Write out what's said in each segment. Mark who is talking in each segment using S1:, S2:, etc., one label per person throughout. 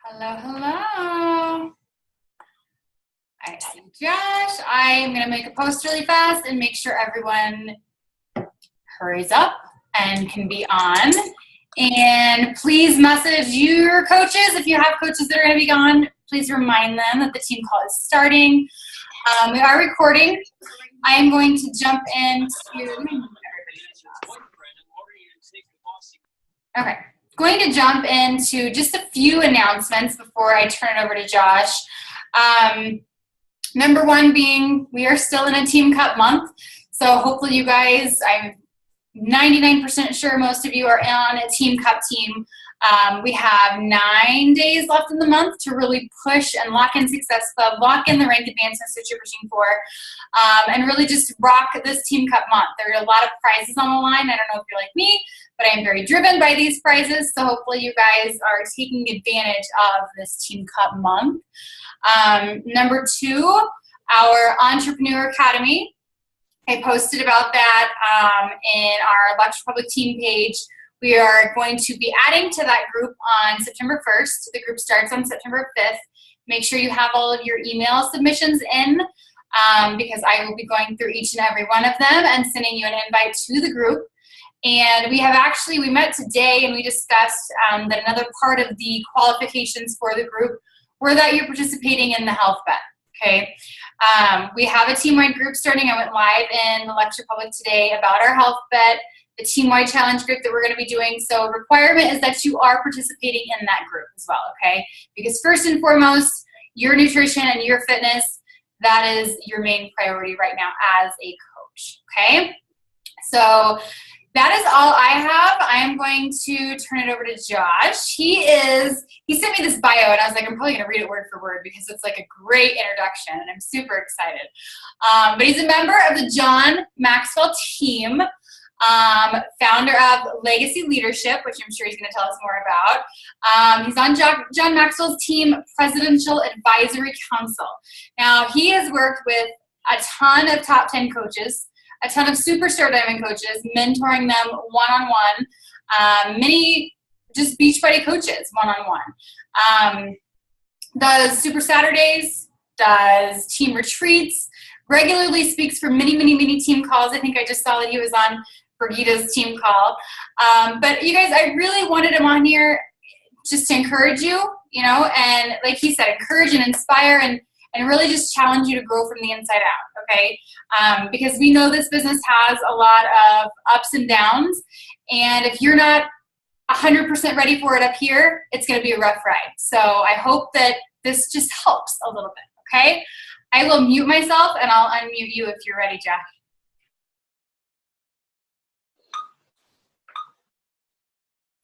S1: Hello, hello. I see Josh. I'm going to make a post really fast and make sure everyone hurries up and can be on. And please message your coaches. If you have coaches that are going to be gone, please remind them that the team call is starting. We are recording. I am going to jump into going to jump into just a few announcements before I turn it over to Josh. Number one being we are still in a Team Cup month. So hopefully you guys, I'm 99% sure most of you are on a Team Cup team. We have 9 days left in the month to really push and lock in Success Club, lock in the rank advancements that you're pushing for, and really just rock this Team Cup month. There are a lot of prizes on the line. I don't know if you're like me, but I am very driven by these prizes, so hopefully you guys are taking advantage of this Team Cup month. Number two, our Entrepreneur Academy. I posted about that in our Luxe Republic team page. We are going to be adding to that group on September 1st. The group starts on September 5th. Make sure you have all of your email submissions in because I will be going through each and every one of them and sending you an invite to the group. And we met today and we discussed that another part of the qualifications for the group were that you're participating in the health bet, okay? We have a team-wide group starting. I went live in the Luxe Republic today about our health bet, the team-wide challenge group that we're going to be doing. So requirement is that you are participating in that group as well, okay? Because first and foremost, your nutrition and your fitness, that is your main priority right now as a coach, okay? So that is all I have. I am going to turn it over to Josh. He sent me this bio, and I was like, I'm probably going to read it word for word because it's like a great introduction, and I'm super excited. But he's a member of the John Maxwell team, founder of Legacy Leadership, which I'm sure he's going to tell us more about. He's on John Maxwell's team, Presidential Advisory Council. Now, he has worked with a ton of top 10 coaches, a ton of superstar diamond coaches, mentoring them one-on-one, many just Beachbody coaches one-on-one. Does Super Saturdays, does team retreats, regularly speaks for many, many, many team calls. I think I just saw that he was on Brigida's team call. But you guys, I really wanted him on here just to encourage you, and like he said, encourage and inspire and really just challenge you to grow from the inside out, okay? Because we know this business has a lot of ups and downs, and if you're not 100% ready for it up here, it's going to be a rough ride. So I hope that this just helps a little bit, okay? I will mute myself, and I'll unmute you if you're ready, Jack.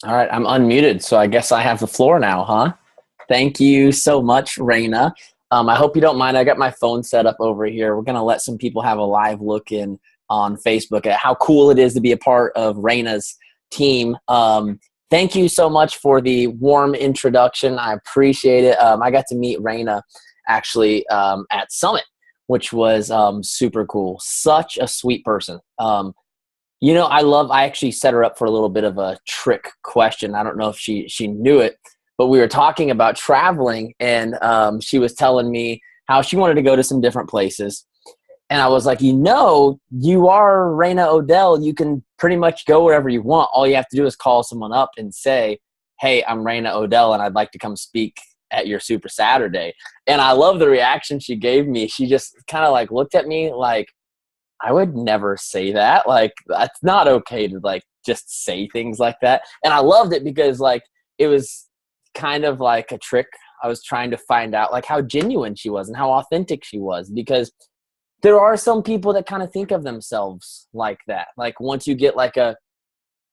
S2: All right, I'm unmuted, so I guess I have the floor now, huh? Thank you so much, Raina. I hope you don't mind. I got my phone set up over here. We're going to let some people have a live look in on Facebook at how cool it is to be a part of Raina's team. Thank you so much for the warm introduction. I appreciate it. I got to meet Raina actually at Summit, which was super cool. Such a sweet person. I actually set her up for a little bit of a trick question. I don't know if she knew it, but we were talking about traveling, and she was telling me how she wanted to go to some different places. And I was like, you are Raina Odell. You can pretty much go wherever you want. All you have to do is call someone up and say, hey, I'm Raina Odell, and I'd like to come speak at your Super Saturday. And I love the reaction she gave me. She just kind of like looked at me like, I would never say that. Like, that's not okay to like just say things like that. And I loved it because like it was kind of like a trick. I was trying to find out like how genuine she was and how authentic she was, because there are some people that kind of think of themselves like that. Like once you get like a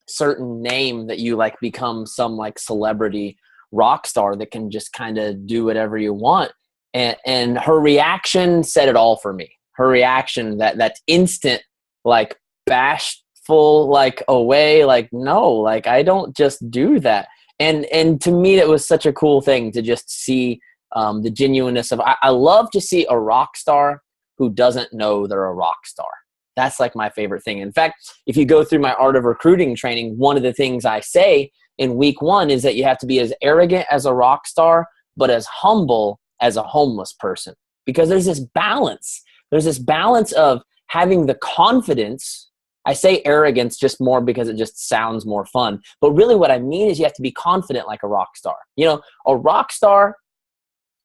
S2: certain name that you like become some like celebrity rock star that can just kind of do whatever you want. And her reaction said it all for me. Her reaction, that instant, like bashful, like away, like, no, like I don't just do that. And to me, it was such a cool thing to just see the genuineness of, I love to see a rock star who doesn't know they're a rock star. That's like my favorite thing. In fact, if you go through my Art of Recruiting training, one of the things I say in week 1 is that you have to be as arrogant as a rock star, but as humble as a homeless person. Because there's this balance. There's this balance of having the confidence. I say arrogance just more because it just sounds more fun. But really what I mean is you have to be confident like a rock star. You know, a rock star,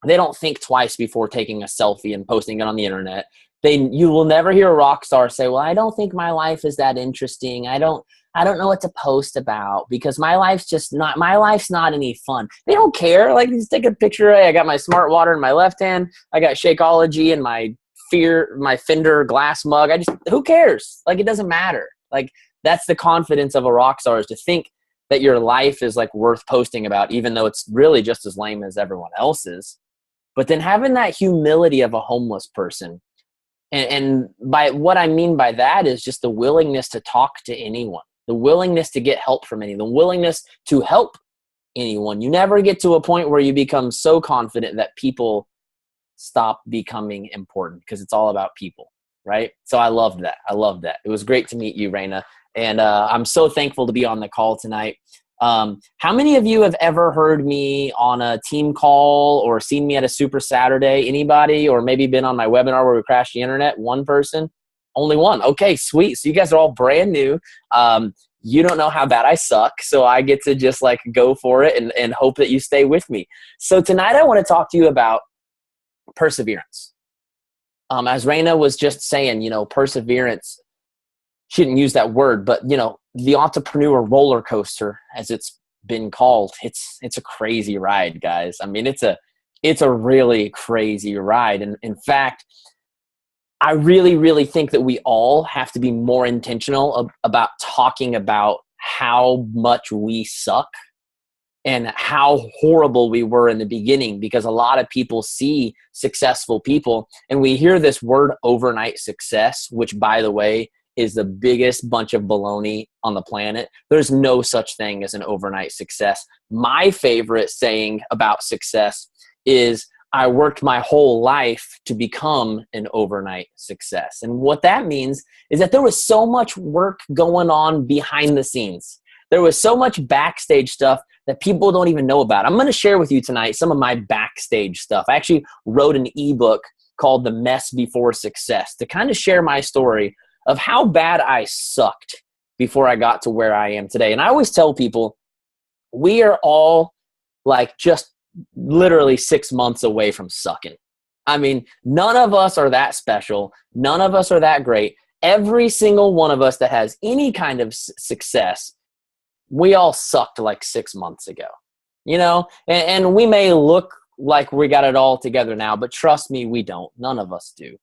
S2: they don't think twice before taking a selfie and posting it on the internet. You will never hear a rock star say, well, I don't think my life is that interesting. I don't know what to post about because my life's not any fun. They don't care. Like, just take a picture. Hey, I got my smart water in my left hand. I got Shakeology in my Fender glass mug. Who cares? Like, it doesn't matter. Like, that's the confidence of a rock star, is to think that your life is like worth posting about, even though it's really just as lame as everyone else's. But then having that humility of a homeless person. And by what I mean by that is just the willingness to talk to anyone, the willingness to get help from anyone, the willingness to help anyone. You never get to a point where you become so confident that people stop becoming important, because it's all about people, right? So I loved that. It was great to meet you, Raina. And I'm so thankful to be on the call tonight. How many of you have ever heard me on a team call or seen me at a Super Saturday? Anybody? Or maybe been on my webinar where we crashed the internet? One person? Only one. Okay, sweet. So you guys are all brand new. You don't know how bad I suck, so I get to just like go for it and hope that you stay with me. So tonight I want to talk to you about perseverance. As Raina was just saying, perseverance, she didn't use that word, but the entrepreneur roller coaster, as it's been called, it's a crazy ride, guys. I mean, it's a really crazy ride. And in fact, I really, really think that we all have to be more intentional about talking about how much we suck and how horrible we were in the beginning, because a lot of people see successful people and we hear this word overnight success, which, by the way, is the biggest bunch of baloney on the planet. There's no such thing as an overnight success. My favorite saying about success is, I worked my whole life to become an overnight success. And what that means is that there was so much work going on behind the scenes. There was so much backstage stuff that people don't even know about. I'm going to share with you tonight some of my backstage stuff. I actually wrote an ebook called The Mess Before Success to kind of share my story of how bad I sucked before I got to where I am today. And I always tell people, we are all like just literally 6 months away from sucking. I mean, none of us are that special. None of us are that great. Every single one of us that has any kind of success, we all sucked like 6 months ago, and we may look like we got it all together now, but trust me, we don't. None of us do.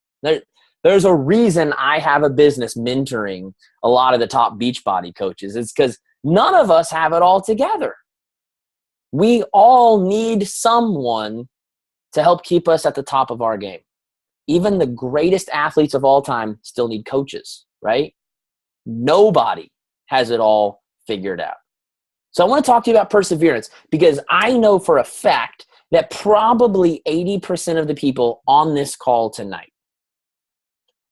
S2: There's a reason I have a business mentoring a lot of the top Beachbody coaches. It's because none of us have it all together. We all need someone to help keep us at the top of our game. Even the greatest athletes of all time still need coaches, right? Nobody has it all figured out. So I want to talk to you about perseverance, because I know for a fact that probably 80% of the people on this call tonight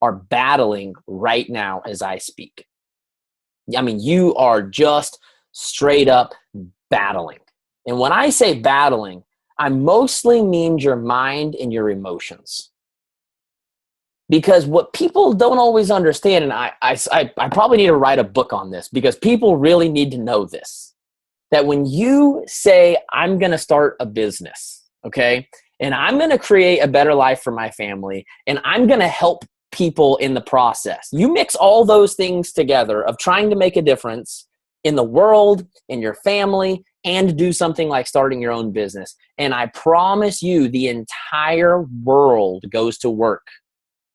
S2: are battling right now as I speak. I mean, you are just straight up battling. And when I say battling, I mostly mean your mind and your emotions. Because what people don't always understand, and I probably need to write a book on this, because people really need to know this, that when you say, I'm going to start a business, okay, and I'm going to create a better life for my family, and I'm going to help people in the process. You mix all those things together of trying to make a difference in the world, in your family, and do something like starting your own business. And I promise you, the entire world goes to work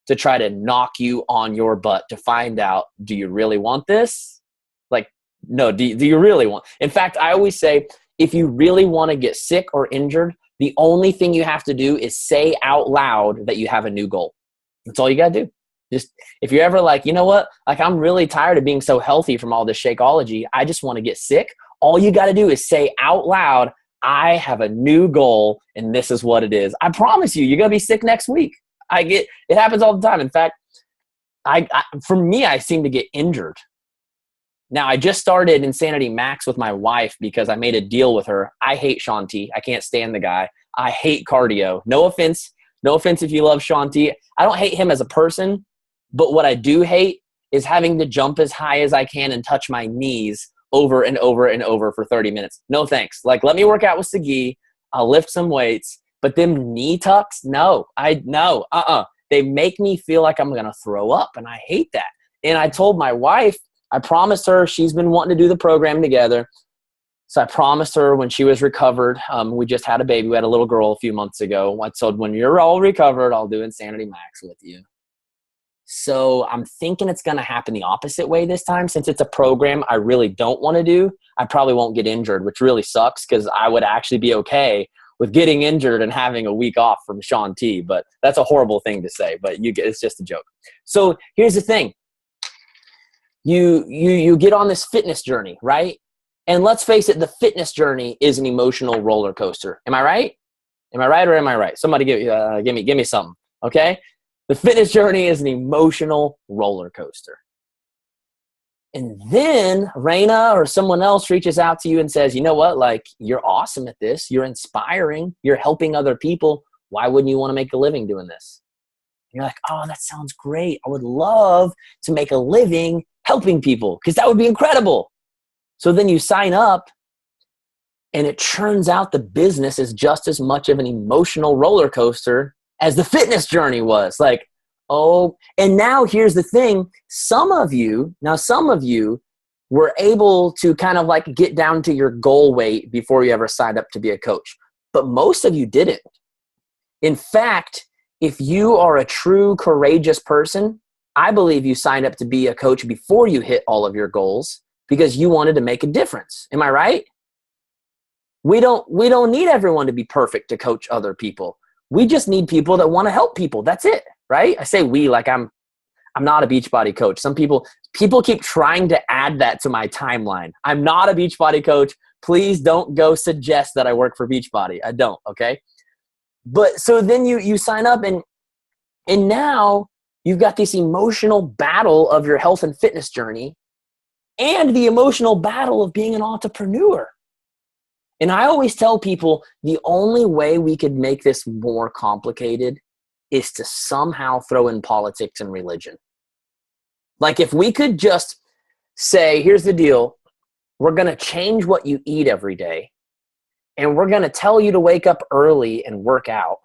S2: to try to knock you on your butt to find out, do you really want this? Like, no, do you really want? In fact, I always say, if you really want to get sick or injured, the only thing you have to do is say out loud that you have a new goal. That's all you got to do. Just, if you're ever like, you know what, like, I'm really tired of being so healthy from all this Shakeology, I just want to get sick. All you got to do is say out loud, I have a new goal and this is what it is. I promise you, you're going to be sick next week. It happens all the time. In fact, for me, I seem to get injured. Now, I just started Insanity Max with my wife because I made a deal with her. I hate Sean T. I can't stand the guy. I hate cardio. No offense. No offense if you love Shaun T. I don't hate him as a person, but what I do hate is having to jump as high as I can and touch my knees over and over and over for 30 minutes. No thanks. Like, let me work out with Sagi. I'll lift some weights, but them knee tucks, no. They make me feel like I'm going to throw up, and I hate that. And I told my wife, I promised her, she's been wanting to do the program together. So I promised her when she was recovered, we just had a baby. We had a little girl a few months ago. I told, when you're all recovered, I'll do Insanity Max with you. So I'm thinking it's going to happen the opposite way this time. Since it's a program I really don't want to do, I probably won't get injured, which really sucks because I would actually be okay with getting injured and having a week off from Shaun T. But that's a horrible thing to say, but it's just a joke. So here's the thing. You get on this fitness journey, right? And let's face it, the fitness journey is an emotional roller coaster. Am I right? Am I right or am I right? Somebody give me something, okay? The fitness journey is an emotional roller coaster. And then Raina or someone else reaches out to you and says, you know what, like, you're awesome at this. You're inspiring. You're helping other people. Why wouldn't you want to make a living doing this? And you're like, oh, that sounds great. I would love to make a living helping people because that would be incredible. So then you sign up, and it turns out the business is just as much of an emotional roller coaster as the fitness journey was. Like, oh, and now here's the thing. Some of you were able to kind of like get down to your goal weight before you ever signed up to be a coach. But most of you didn't. In fact, if you are a true courageous person, I believe you signed up to be a coach before you hit all of your goals because you wanted to make a difference. Am I right? We don't need everyone to be perfect to coach other people. We just need people that want to help people. That's it, right? I say we like I'm not a Beachbody coach. Some people keep trying to add that to my timeline. I'm not a Beachbody coach. Please don't go suggest that I work for Beachbody. I don't, okay? But so then you sign up and now you've got this emotional battle of your health and fitness journey and the emotional battle of being an entrepreneur. And I always tell people the only way we could make this more complicated is to somehow throw in politics and religion. Like if we could just say, here's the deal. We're going to change what you eat every day. And we're going to tell you to wake up early and work out.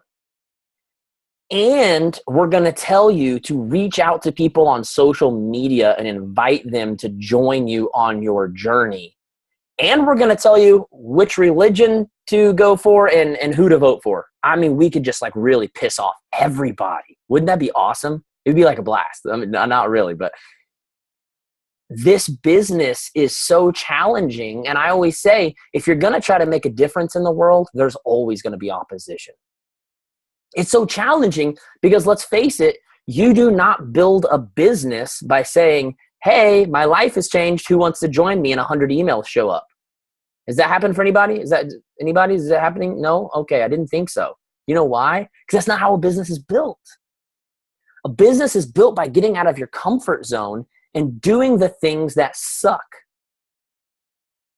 S2: And we're going to tell you to reach out to people on social media and invite them to join you on your journey. And we're going to tell you which religion to go for and who to vote for. I mean, we could just like really piss off everybody. Wouldn't that be awesome? It'd be like a blast. I mean, not really, but this business is so challenging. And I always say, if you're going to try to make a difference in the world, there's always going to be opposition. It's so challenging because let's face it, you do not build a business by saying, hey, my life has changed. Who wants to join me? And 100 emails show up. Has that happened for anybody? Is that happening? No? Okay. I didn't think so. You know why? Because that's not how a business is built. A business is built by getting out of your comfort zone and doing the things that suck.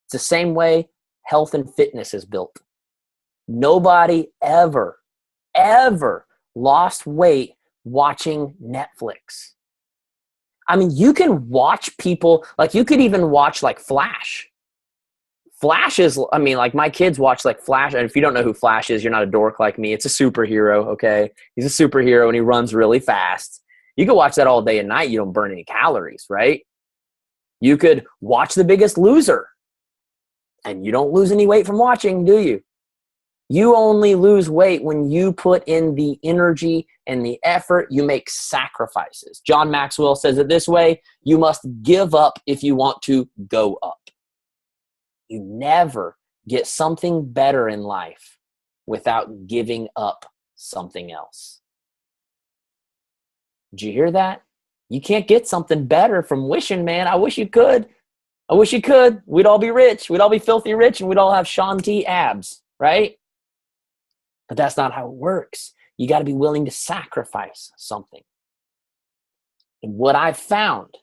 S2: It's the same way health and fitness is built. Nobody ever lost weight watching Netflix. I mean, you can watch people, like you could even watch like Flash. Flash is, I mean, like my kids watch like Flash. And if you don't know who Flash is, you're not a dork like me. It's a superhero, okay? He's a superhero and he runs really fast. You could watch that all day and night. You don't burn any calories, right? You could watch The Biggest Loser and you don't lose any weight from watching, do you? You only lose weight when you put in the energy and the effort. You make sacrifices. John Maxwell says it this way: you must give up if you want to go up. You never get something better in life without giving up something else. Did you hear that? You can't get something better from wishing, man. I wish you could. I wish you could. We'd all be rich. We'd all be filthy rich and we'd all have Shaun T abs, right? But that's not how it works. You got to be willing to sacrifice something. And what I've found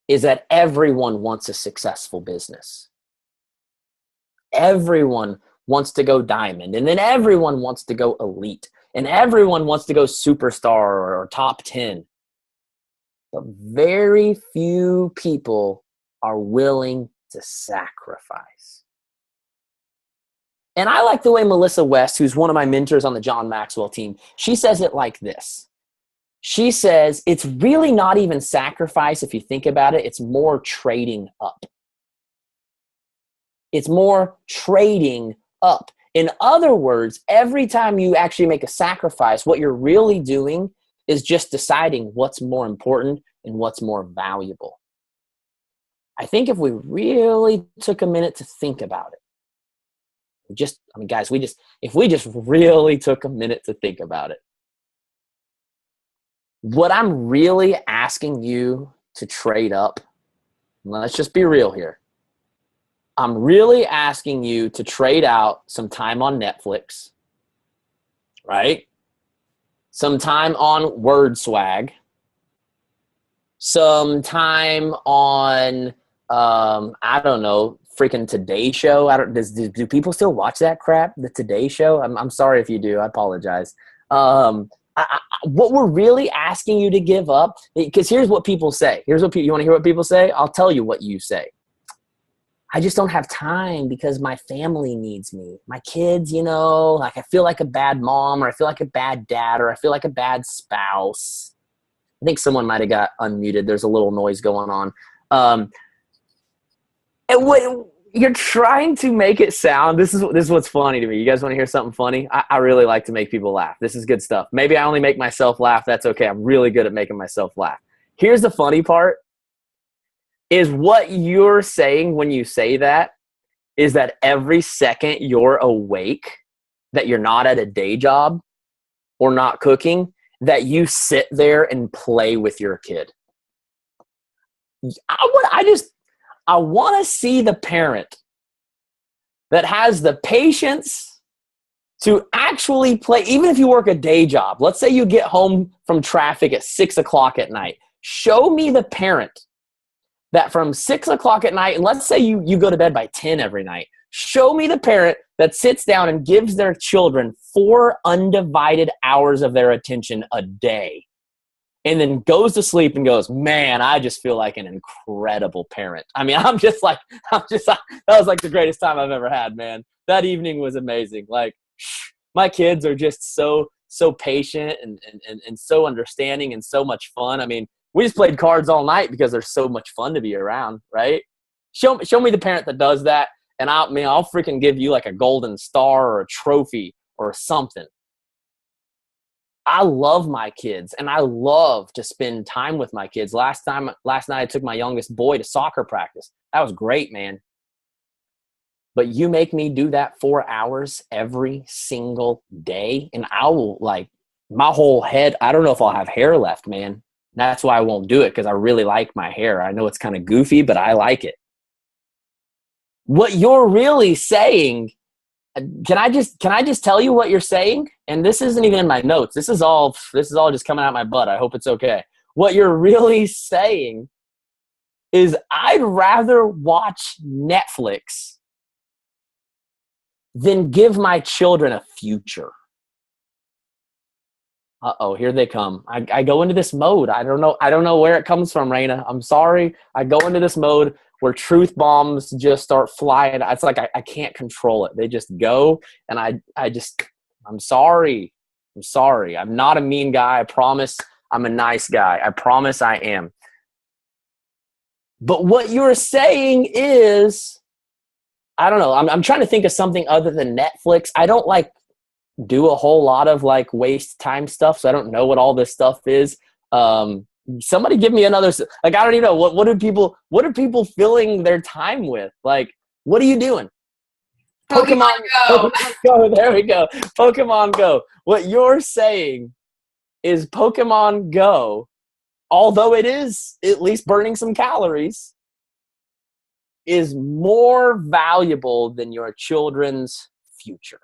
S2: is that everyone wants a successful business. Everyone wants to go diamond, and then everyone wants to go elite, and everyone wants to go superstar or top 10. But very few people are willing to sacrifice. And I like the way Melissa West, who's one of my mentors on the John Maxwell team, she says it like this. She says, it's really not even sacrifice if you think about it. It's more trading up. It's more trading up. In other words, every time you actually make a sacrifice, what you're really doing is just deciding what's more important and what's more valuable. I think if we really took a minute to think about it, if we just really took a minute to think about it, what I'm really asking you to trade up, let's just be real here. I'm really asking you to trade out some time on Netflix, right? Some time on Word Swag, some time on, I don't know, freaking Today Show. Do people still watch that crap? The Today Show? I'm sorry if you do. I apologize. What we're really asking you to give up, because here's what people say. You want to hear what people say? I'll tell you what you say. I just don't have time because my family needs me. My kids, like I feel like a bad mom, or I feel like a bad dad, or I feel like a bad spouse. I think someone might have got unmuted. There's a little noise going on. And what you're trying to make it sound, this is what's funny to me. You guys want to hear something funny? I really like to make people laugh. This is good stuff. Maybe I only make myself laugh. That's okay. I'm really good at making myself laugh. Here's the funny part. Is what you're saying when you say that is that every second you're awake, that you're not at a day job or not cooking, that you sit there and play with your kid. I want to see the parent that has the patience to actually play, even if you work a day job. Let's say you get home from traffic at 6 o'clock at night. Show me the parent that from 6 o'clock at night, and let's say you go to bed by 10 every night, show me the parent that sits down and gives their children 4 undivided hours of their attention a day and then goes to sleep and goes, man, I just feel like an incredible parent. I mean, that was like the greatest time I've ever had, man. That evening was amazing. Like, my kids are just so patient and so understanding and so much fun. I mean, we just played cards all night because they're so much fun to be around, right? Show me the parent that does that, and I'll freaking give you like a golden star or a trophy or something. I love my kids, and I love to spend time with my kids. Last night I took my youngest boy to soccer practice. That was great, man. But you make me do that 4 hours every single day, and I will, like, my whole head, I don't know if I'll have hair left, man. That's why I won't do it, because I really like my hair. I know it's kind of goofy, but I like it. What you're really saying, can I just tell you what you're saying? And this isn't even in my notes. This is all just coming out my butt. I hope it's okay. What you're really saying is, I'd rather watch Netflix than give my children a future. Uh-oh, here they come. I go into this mode. I don't know where it comes from, Raina. I'm sorry. I go into this mode where truth bombs just start flying. It's like I can't control it. They just go, and I'm sorry. I'm sorry. I'm not a mean guy. I promise I'm a nice guy. I promise I am. But what you're saying is, I don't know. I'm trying to think of something other than Netflix. I don't do a whole lot of waste time stuff, so I don't know what all this stuff is. Somebody give me another, I don't even know what are people filling their time with? What are you doing?
S1: Pokemon Go.
S2: Pokemon Go. There we go. Pokemon Go. What you're saying is Pokemon Go, although it is at least burning some calories, is more valuable than your children's future.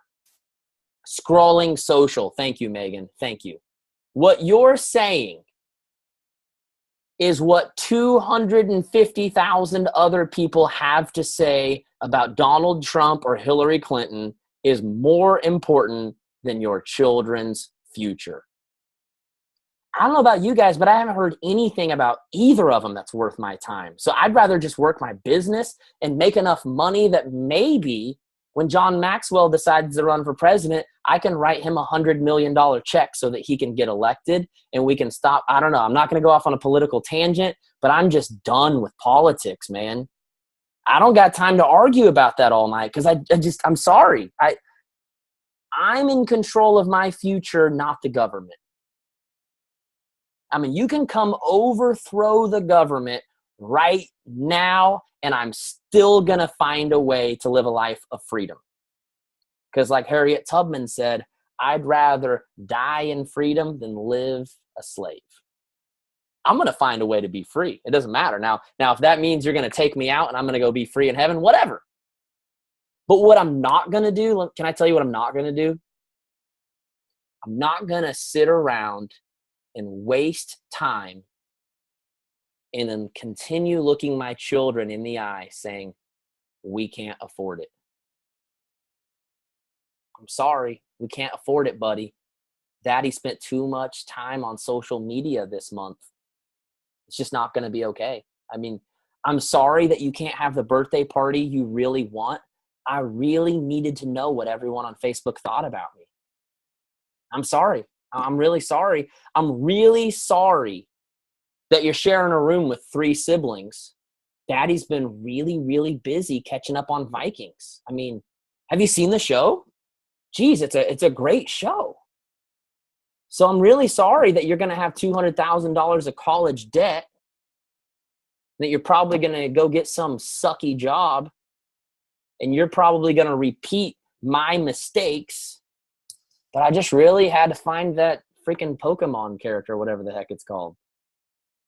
S2: Scrolling social. Thank you, Megan. Thank you. What you're saying is what 250,000 other people have to say about Donald Trump or Hillary Clinton, is more important than your children's future. I don't know about you guys, but I haven't heard anything about either of them that's worth my time. So I'd rather just work my business and make enough money that maybe when John Maxwell decides to run for president, I can write him $100 million check so that he can get elected and we can stop. I don't know. I'm not going to go off on a political tangent, but I'm just done with politics, man. I don't got time to argue about that all night because I'm sorry. I'm in control of my future, not the government. I mean, you can come overthrow the government right now, and I'm still going to find a way to live a life of freedom. Because like Harriet Tubman said, I'd rather die in freedom than live a slave. I'm going to find a way to be free. It doesn't matter. Now, if that means you're going to take me out and I'm going to go be free in heaven, whatever. But what I'm not going to do, can I tell you what I'm not going to do? I'm not going to sit around and waste time and then continue looking my children in the eye saying, we can't afford it. I'm sorry, we can't afford it, buddy. Daddy spent too much time on social media this month. It's just not going to be okay. I mean, I'm sorry that you can't have the birthday party you really want. I really needed to know what everyone on Facebook thought about me. I'm sorry. I'm really sorry. I'm really sorry that you're sharing a room with 3 siblings. Daddy's been really, really busy catching up on Vikings. I mean, have you seen the show? Geez, it's a great show. So I'm really sorry that you're going to have $200,000 of college debt, that you're probably going to go get some sucky job, and you're probably going to repeat my mistakes. But I just really had to find that freaking Pokemon character, whatever the heck it's called.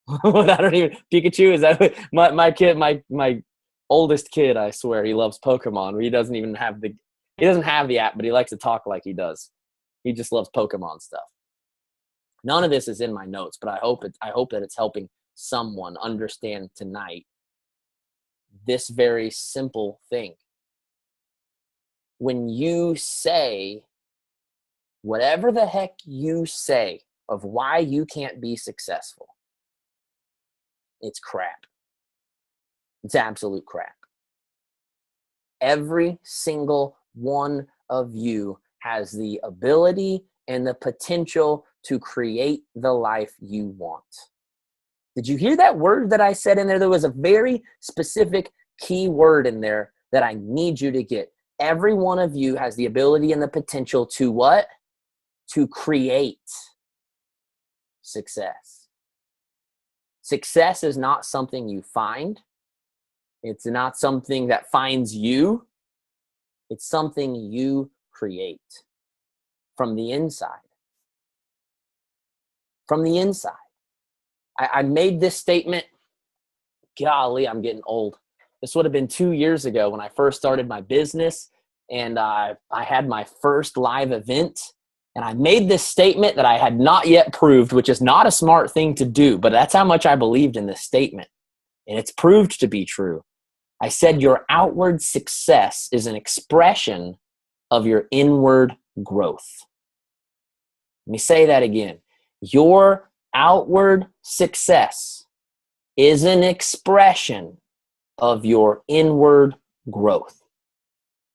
S2: I don't even, Pikachu, is that my kid, my oldest kid, I swear, he loves Pokemon. He doesn't even have the app, but he likes to talk like he does. He just loves Pokemon stuff. None of this is in my notes, but I hope that it's helping someone understand tonight this very simple thing. When you say whatever the heck you say of why you can't be successful, it's crap. It's absolute crap. Every single one of you has the ability and the potential to create the life you want. Did you hear that word that I said in there? There was a very specific key word in there that I need you to get. Every one of you has the ability and the potential to what? To create success. Success is not something you find. It's not something that finds you. It's something you create from the inside. From the inside. I made this statement. Golly, I'm getting old. This would have been 2 years ago when I first started my business, and I had my first live event. And I made this statement that I had not yet proved, which is not a smart thing to do, but that's how much I believed in this statement. And it's proved to be true. I said your outward success is an expression of your inward growth. Let me say that again. Your outward success is an expression of your inward growth.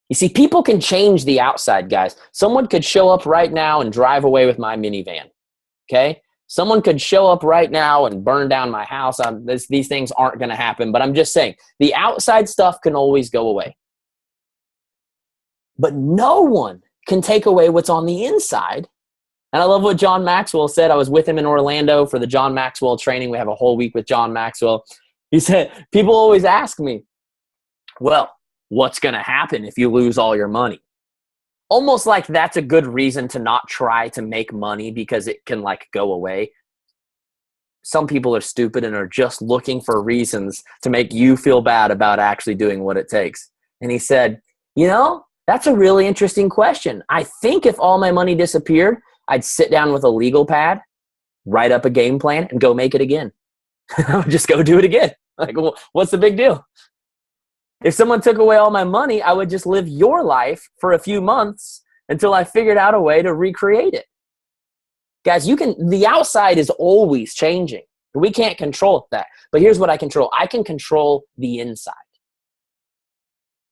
S2: You see, people can change the outside, guys. Someone could show up right now and drive away with my minivan, okay? Someone could show up right now and burn down my house. These things aren't going to happen, but I'm just saying, the outside stuff can always go away. But no one can take away what's on the inside. And I love what John Maxwell said. I was with him in Orlando for the John Maxwell training. We have a whole week with John Maxwell. He said, people always ask me, well, what's going to happen if you lose all your money? Almost like that's a good reason to not try to make money because it can like go away. Some people are stupid and are just looking for reasons to make you feel bad about actually doing what it takes. And he said, you know, that's a really interesting question. I think if all my money disappeared, I'd sit down with a legal pad, write up a game plan, and go make it again. Just go do it again. Like, well, what's the big deal? If someone took away all my money, I would just live your life for a few months until I figured out a way to recreate it. Guys, the outside is always changing. We can't control that. But here's what I control. I can control the inside.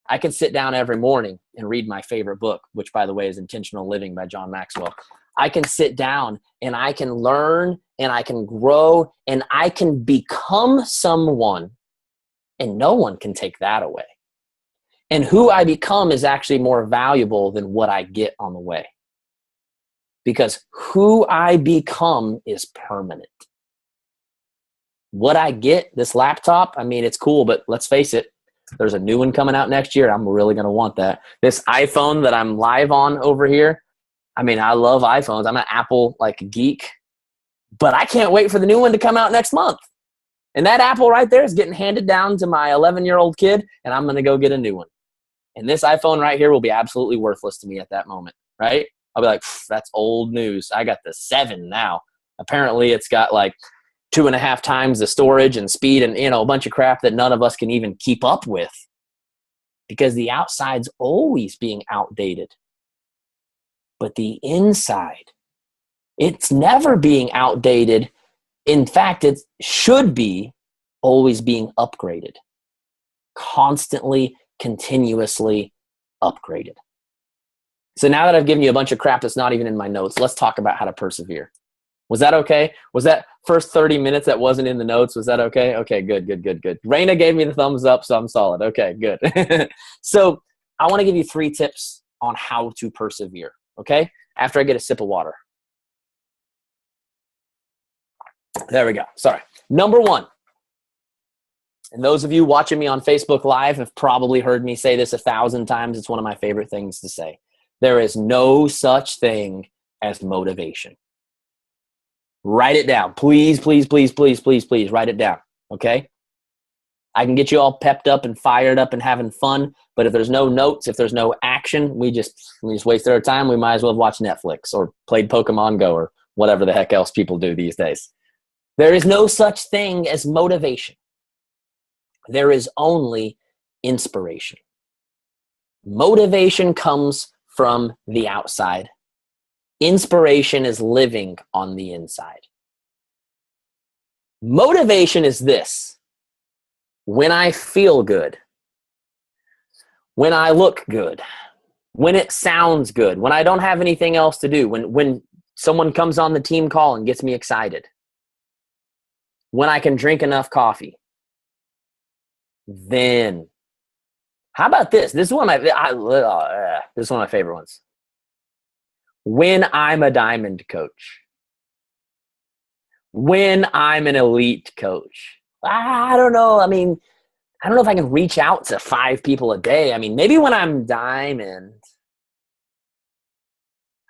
S2: I can sit down every morning and read my favorite book, which, by the way, is Intentional Living by John Maxwell. I can sit down and I can learn and I can grow and I can become someone, and no one can take that away. And who I become is actually more valuable than what I get on the way. Because who I become is permanent. What I get, this laptop, I mean, it's cool, but let's face it, there's a new one coming out next year. I'm really going to want that. This iPhone that I'm live on over here, I mean, I love iPhones. I'm an Apple geek, but I can't wait for the new one to come out next month. And that Apple right there is getting handed down to my 11-year-old kid, and I'm going to go get a new one. And this iPhone right here will be absolutely worthless to me at that moment, right? I'll be like, that's old news. I got the 7 now. Apparently it's got 2.5 times the storage and speed and, a bunch of crap that none of us can even keep up with, because the outside's always being outdated. But the inside, it's never being outdated. In fact, it should be always being upgraded, constantly, continuously upgraded. So now that I've given you a bunch of crap that's not even in my notes, let's talk about how to persevere. Was that okay? Was that first 30 minutes that wasn't in the notes? Was that okay? Okay, good. Raina gave me the thumbs up, so I'm solid. Okay, good. So I want to give you 3 tips on how to persevere, okay? After I get a sip of water. There we go. Sorry. Number 1, and those of you watching me on Facebook Live have probably heard me say this 1,000 times. It's one of my favorite things to say. There is no such thing as motivation. Write it down. Please write it down, okay? I can get you all pepped up and fired up and having fun, but if there's no notes, if there's no action, we just wasted our time. We might as well have watched Netflix or played Pokemon Go or whatever the heck else people do these days. There is no such thing as motivation. There is only inspiration. Motivation comes from the outside. Inspiration is living on the inside. Motivation is this: when I feel good, when I look good, when it sounds good, when I don't have anything else to do, when someone comes on the team call and gets me excited, when I can drink enough coffee, then how about this? This is one of my favorite ones. When I'm a diamond coach, when I'm an elite coach, I don't know. I mean, I don't know if I can reach out to 5 people a day. I mean, maybe when I'm diamond.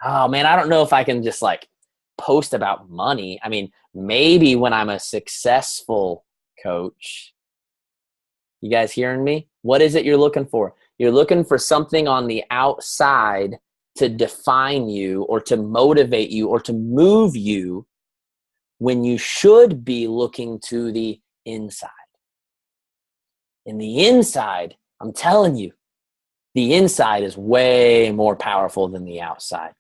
S2: Oh man, I don't know if I can just post about money. I mean, maybe when I'm a successful coach. You guys hearing me? What is it you're looking for? You're looking for something on the outside to define you or to motivate you or to move you, when you should be looking to the inside. In the inside, I'm telling you, the inside is way more powerful than the outside.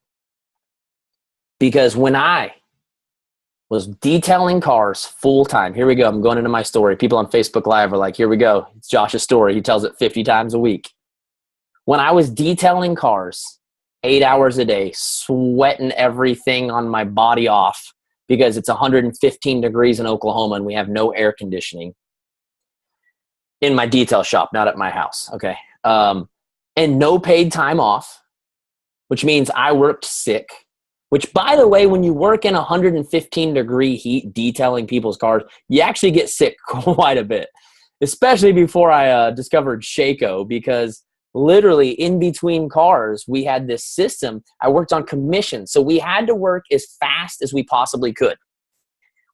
S2: Because when I was detailing cars full time, here we go, I'm going into my story. People on Facebook Live are like, here we go, it's Josh's story. He tells it 50 times a week. When I was detailing cars 8 hours a day, sweating everything on my body off because it's 115 degrees in Oklahoma and we have no air conditioning in my detail shop, not at my house, okay? And no paid time off, which means I worked sick, which, by the way, when you work in 115 degree heat detailing people's cars, you actually get sick quite a bit, especially before I discovered Shaco, because literally in between cars, we had this system. I worked on commission, so we had to work as fast as we possibly could.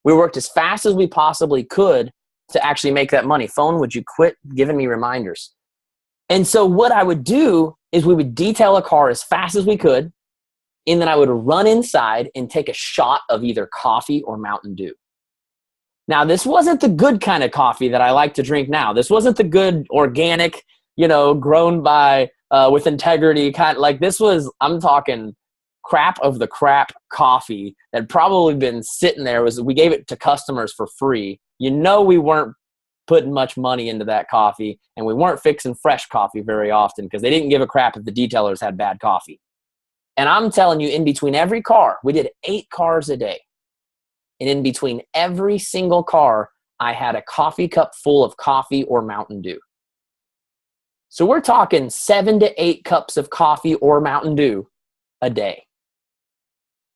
S2: We worked as fast as we possibly could to actually make that money. Phone, would you quit giving me reminders? And so what I would do is we would detail a car as fast as we could, and then I would run inside and take a shot of either coffee or Mountain Dew. Now, this wasn't the good kind of coffee that I like to drink now. This wasn't the good organic grown by with integrity, kind of like this was, I'm talking crap of the crap coffee that had probably been sitting there. We gave it to customers for free. We weren't putting much money into that coffee, and we weren't fixing fresh coffee very often because they didn't give a crap if the detailers had bad coffee. And I'm telling you, in between every car, we did 8 cars a day. And in between every single car, I had a coffee cup full of coffee or Mountain Dew. So we're talking 7 to 8 cups of coffee or Mountain Dew a day,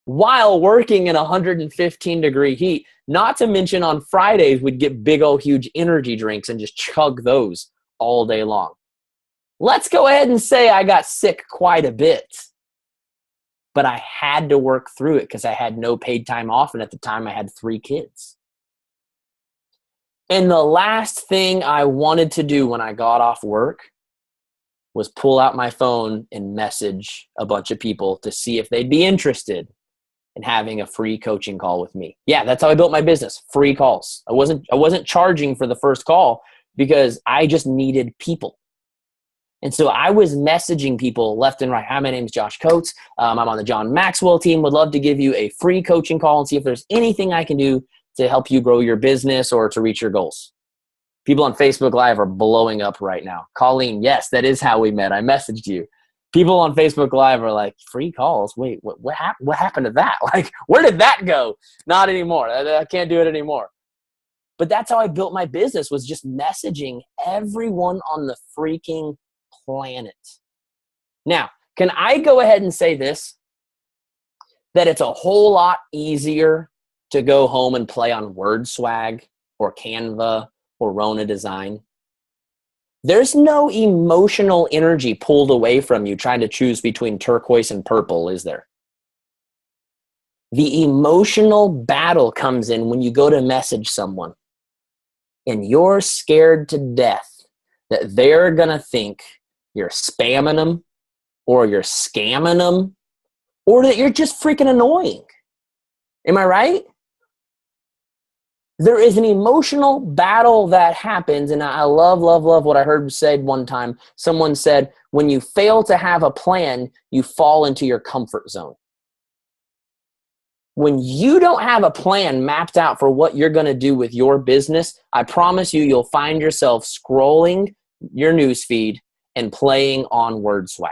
S2: while working in 115-degree heat. Not to mention on Fridays, we'd get big old huge energy drinks and just chug those all day long. Let's go ahead and say I got sick quite a bit. But I had to work through it because I had no paid time off, and at the time I had 3 kids. And the last thing I wanted to do when I got off work was pull out my phone and message a bunch of people to see if they'd be interested in having a free coaching call with me. Yeah, that's how I built my business. Free calls. I wasn't charging for the first call because I just needed people. And so I was messaging people left and right. Hi, my name's Josh Coates. I'm on the John Maxwell team. Would love to give you a free coaching call and see if there's anything I can do to help you grow your business or to reach your goals. People on Facebook Live are blowing up right now. Colleen, yes, that is how we met. I messaged you. People on Facebook Live are like, free calls? Wait, what happened to that? Like, where did that go? Not anymore. I can't do it anymore. But that's how I built my business, was just messaging everyone on the freaking planet. Now, can I go ahead and say this? That it's a whole lot easier to go home and play on WordSwag or Canva or Rona Design. There's no emotional energy pulled away from you trying to choose between turquoise and purple, is there? The emotional battle comes in when you go to message someone and you're scared to death that they're going to think you're spamming them or you're scamming them or that you're just freaking annoying. Am I right? There is an emotional battle that happens, and I love what I heard said one time. Someone said, when you fail to have a plan, you fall into your comfort zone. When you don't have a plan mapped out for what you're going to do with your business, I promise you, you'll find yourself scrolling your newsfeed and playing on WordSwag.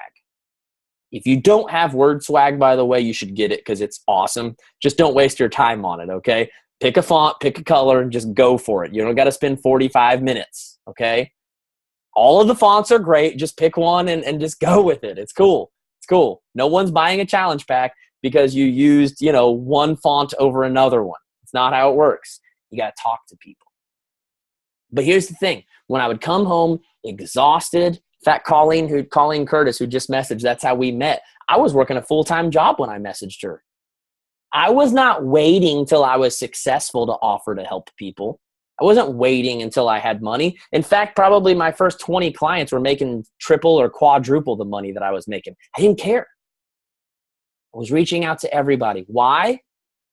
S2: If you don't have WordSwag, by the way, you should get it because it's awesome. Just don't waste your time on it, okay? Pick a font, pick a color, and just go for it. You don't got to spend 45 minutes, okay? All of the fonts are great. Just pick one and just go with it. It's cool. It's cool. No one's buying a challenge pack because you used, one font over another one. It's not how it works. You got to talk to people. But here's the thing. When I would come home exhausted, in fact, Colleen Curtis, who just messaged, that's how we met. I was working a full-time job when I messaged her. I was not waiting till I was successful to offer to help people. I wasn't waiting until I had money. In fact, probably my first 20 clients were making triple or quadruple the money that I was making. I didn't care. I was reaching out to everybody. Why?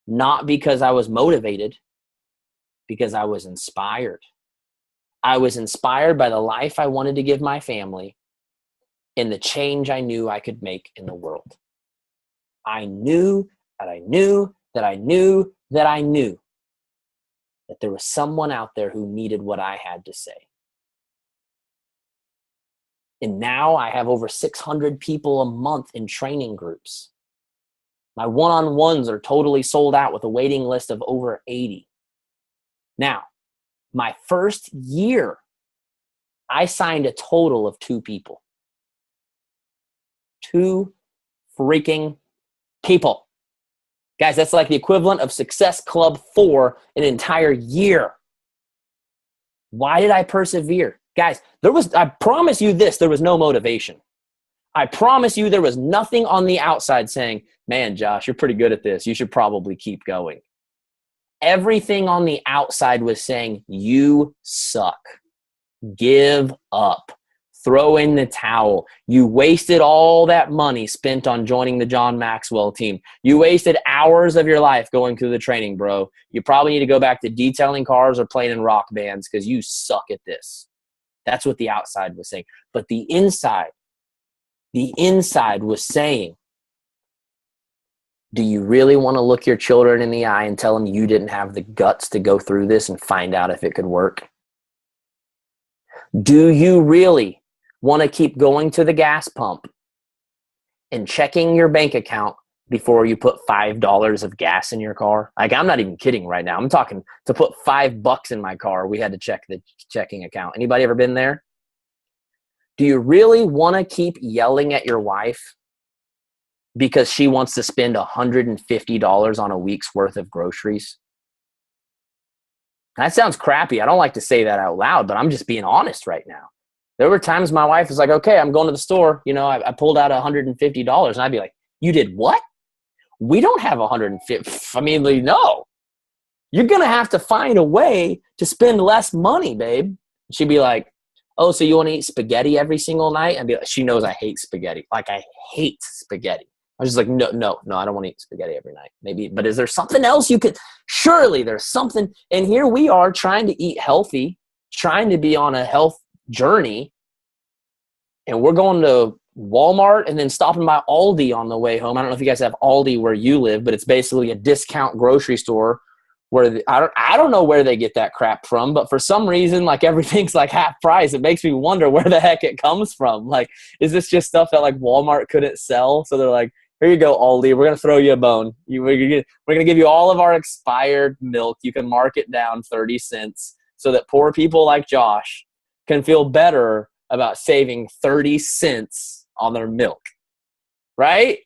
S2: Not because I was motivated, because I was inspired. I was inspired by the life I wanted to give my family and the change I knew I could make in the world. I knew that I knew that I knew that I knew that there was someone out there who needed what I had to say. And now I have over 600 people a month in training groups. My one-on-ones are totally sold out with a waiting list of over 80. Now, my first year, I signed a total of 2 people. 2 freaking people. Guys, that's like the equivalent of Success Club 4 an entire year. Why did I persevere? Guys, I promise you this, there was no motivation. I promise you there was nothing on the outside saying, man, Josh, you're pretty good at this. You should probably keep going. Everything on the outside was saying, you suck. Give up. Throw in the towel. You wasted all that money spent on joining the John Maxwell team. You wasted hours of your life going through the training, bro. You probably need to go back to detailing cars or playing in rock bands because you suck at this. That's what the outside was saying. But the inside was saying, do you really want to look your children in the eye and tell them you didn't have the guts to go through this and find out if it could work? Do you really want to keep going to the gas pump and checking your bank account before you put $5 of gas in your car? Like, I'm not even kidding right now. I'm talking to put $5 in my car. We had to check the checking account. Anybody ever been there? Do you really want to keep yelling at your wife because she wants to spend $150 on a week's worth of groceries? That sounds crappy. I don't like to say that out loud, but I'm just being honest right now. There were times my wife was like, okay, I'm going to the store. You know, I pulled out $150, and I'd be like, you did what? We don't have 150. I mean, no. You're going to have to find a way to spend less money, babe. She'd be like, oh, so you want to eat spaghetti every single night? I'd be like, she knows I hate spaghetti. Like, I hate spaghetti. I was just like, no, I don't want to eat spaghetti every night. Maybe, but is there something else you could? Surely there's something. And here we are trying to eat healthy, trying to be on a health journey. And we're going to Walmart and then stopping by Aldi on the way home. I don't know if you guys have Aldi where you live, but it's basically a discount grocery store where I don't know where they get that crap from, but for some reason, like, everything's like half price. It makes me wonder where the heck it comes from. Like, is this just stuff that like Walmart couldn't sell? So they're like, here you go, Aldi. We're going to throw you a bone. We're going to give you all of our expired milk. You can mark it down 30 cents so that poor people like Josh can feel better about saving 30 cents on their milk. Right?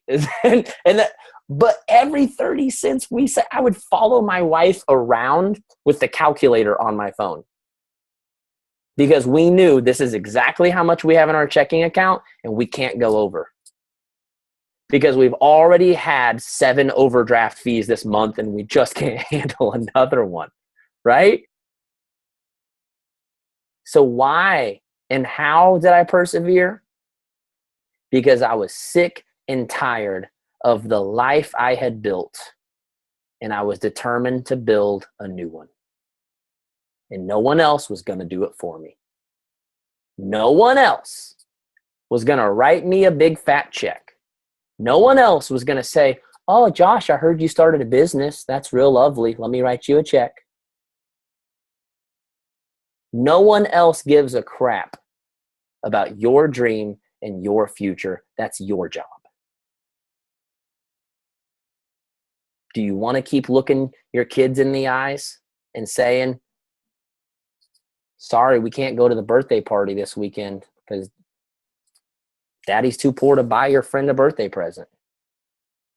S2: But every 30 cents we say, I would follow my wife around with the calculator on my phone. Because we knew this is exactly how much we have in our checking account and we can't go over. Because we've already had 7 overdraft fees this month and we just can't handle another one, right? So why and how did I persevere? Because I was sick and tired of the life I had built, and I was determined to build a new one. And no one else was going to do it for me. No one else was going to write me a big fat check. No one else was going to say, oh, Josh, I heard you started a business. That's real lovely. Let me write you a check. No one else gives a crap about your dream and your future. That's your job. Do you want to keep looking your kids in the eyes and saying, sorry, we can't go to the birthday party this weekend because daddy's too poor to buy your friend a birthday present?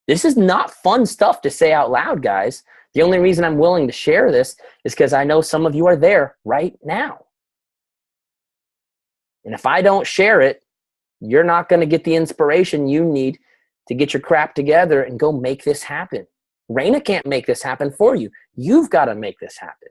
S2: This is not fun stuff to say out loud, guys. The only reason I'm willing to share this is because I know some of you are there right now. And if I don't share it, you're not going to get the inspiration you need to get your crap together and go make this happen. Raina can't make this happen for you. You've got to make this happen.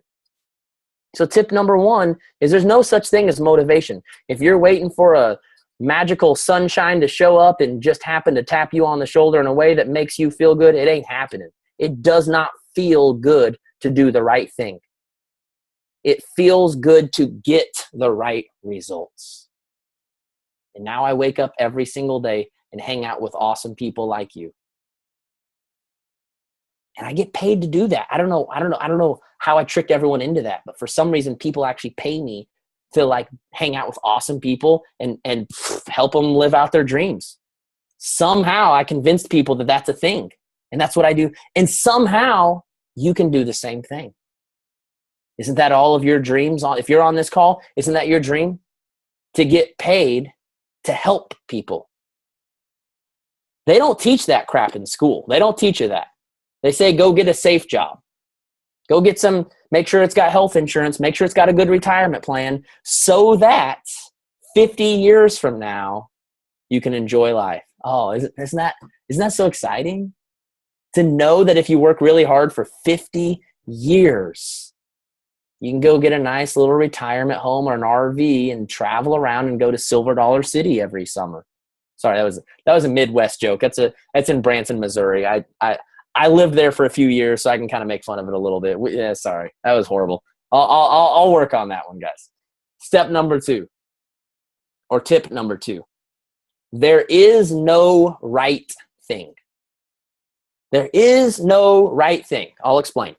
S2: So tip number 1 is there's no such thing as motivation. If you're waiting for a magical sunshine to show up and just happen to tap you on the shoulder in a way that makes you feel good, it ain't happening. It does not feel good to do the right thing. It feels good to get the right results. And now I wake up every single day and hang out with awesome people like you. And I get paid to do that. I don't know how I tricked everyone into that, but for some reason people actually pay me to like hang out with awesome people and help them live out their dreams. Somehow I convinced people that that's a thing, and that's what I do. And somehow you can do the same thing. Isn't that all of your dreams? If you're on this call, isn't that your dream? To get paid to help people. They don't teach that crap in school. They don't teach you that. They say, go get a safe job. Go get some, make sure it's got health insurance, make sure it's got a good retirement plan so that 50 years from now, you can enjoy life. Oh, isn't that so exciting? To know that if you work really hard for 50 years, you can go get a nice little retirement home or an RV and travel around and go to Silver Dollar City every summer. Sorry, that was a Midwest joke. That's in Branson, Missouri. I lived there for a few years, so I can kind of make fun of it a little bit. Yeah, sorry, that was horrible. I'll work on that one, guys. Step number 2. or tip number 2. There is no right thing. There is no right thing. I'll explain.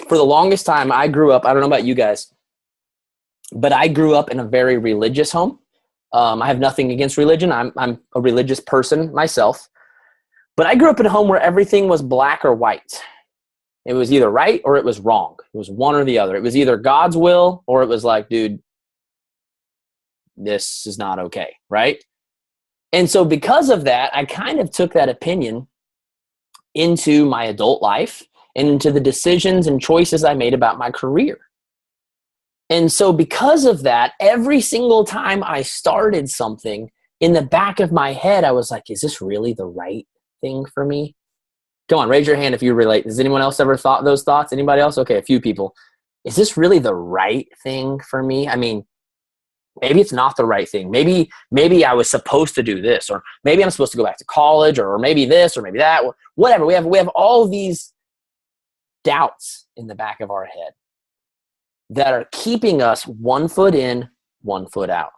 S2: For the longest time, I grew up, I don't know about you guys, but I grew up in a very religious home. I have nothing against religion. I'm a religious person myself. But I grew up in a home where everything was black or white. It was either right or it was wrong. It was one or the other. It was either God's will or it was like, dude, this is not okay, right? And so because of that, I kind of took that opinion into my adult life and into the decisions and choices I made about my career. And so because of that, every single time I started something, in the back of my head, I was like, is this really the right thing for me? Come on, raise your hand if you relate. Has anyone else ever thought those thoughts? Anybody else? Okay, a few people. Is this really the right thing for me? I mean, maybe it's not the right thing. Maybe I was supposed to do this, or maybe I'm supposed to go back to college, or maybe this, or maybe that, whatever. We have all these doubts in the back of our head that are keeping us 1 foot in, 1 foot out.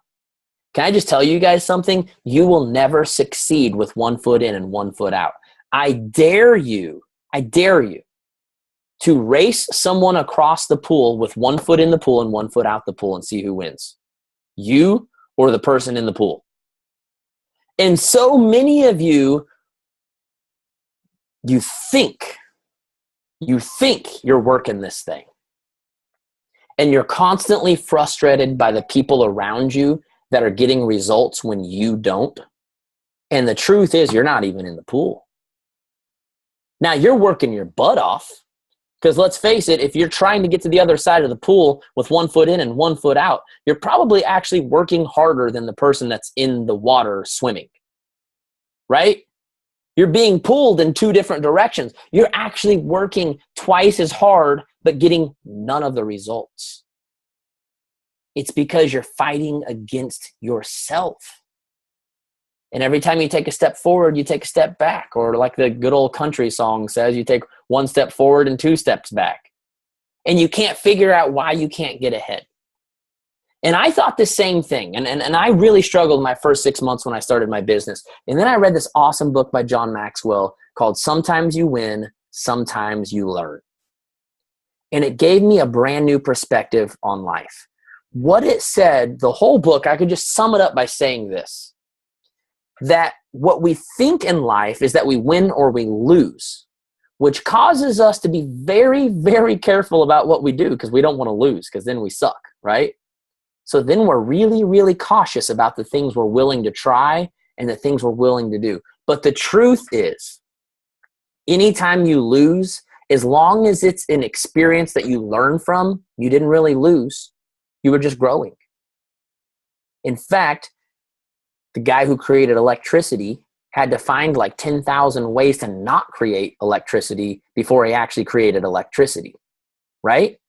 S2: Can I just tell you guys something? You will never succeed with 1 foot in and 1 foot out. I dare you to race someone across the pool with 1 foot in the pool and 1 foot out the pool and see who wins. You or the person in the pool. And so many of you think you're working this thing. And you're constantly frustrated by the people around you that are getting results when you don't. And the truth is, you're not even in the pool. Now, you're working your butt off, because let's face it, if you're trying to get to the other side of the pool with 1 foot in and 1 foot out, you're probably actually working harder than the person that's in the water swimming, right? You're being pulled in 2 different directions. You're actually working twice as hard, but getting none of the results. It's because you're fighting against yourself. And every time you take a step forward, you take a step back. Or like the good old country song says, you take 1 step forward and 2 steps back. And you can't figure out why you can't get ahead. And I thought the same thing. And I really struggled my first 6 months when I started my business. And then I read this awesome book by John Maxwell called Sometimes You Win, Sometimes You Learn. And it gave me a brand new perspective on life. What it said, the whole book, I could just sum it up by saying this, that what we think in life is that we win or we lose, which causes us to be very, very careful about what we do because we don't want to lose, because then we suck, right? So then we're really, really cautious about the things we're willing to try and the things we're willing to do. But the truth is, anytime you lose, as long as it's an experience that you learn from, you didn't really lose. You were just growing. In fact, the guy who created electricity had to find like 10,000 ways to not create electricity before he actually created electricity, right?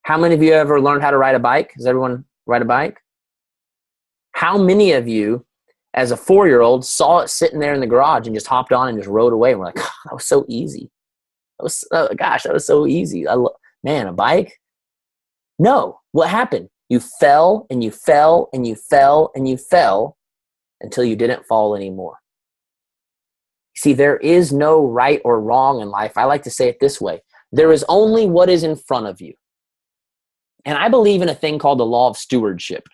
S2: How many of you ever learned how to ride a bike? Does everyone ride a bike? How many of you, as a 4-year-old, saw it sitting there in the garage and just hopped on and just rode away? And we're like, oh, that was so easy. That was so easy. Man, a bike? No. What happened? You fell and you fell and you fell and you fell until you didn't fall anymore. See, there is no right or wrong in life. I like to say it this way. There is only what is in front of you. And I believe in a thing called the law of stewardship.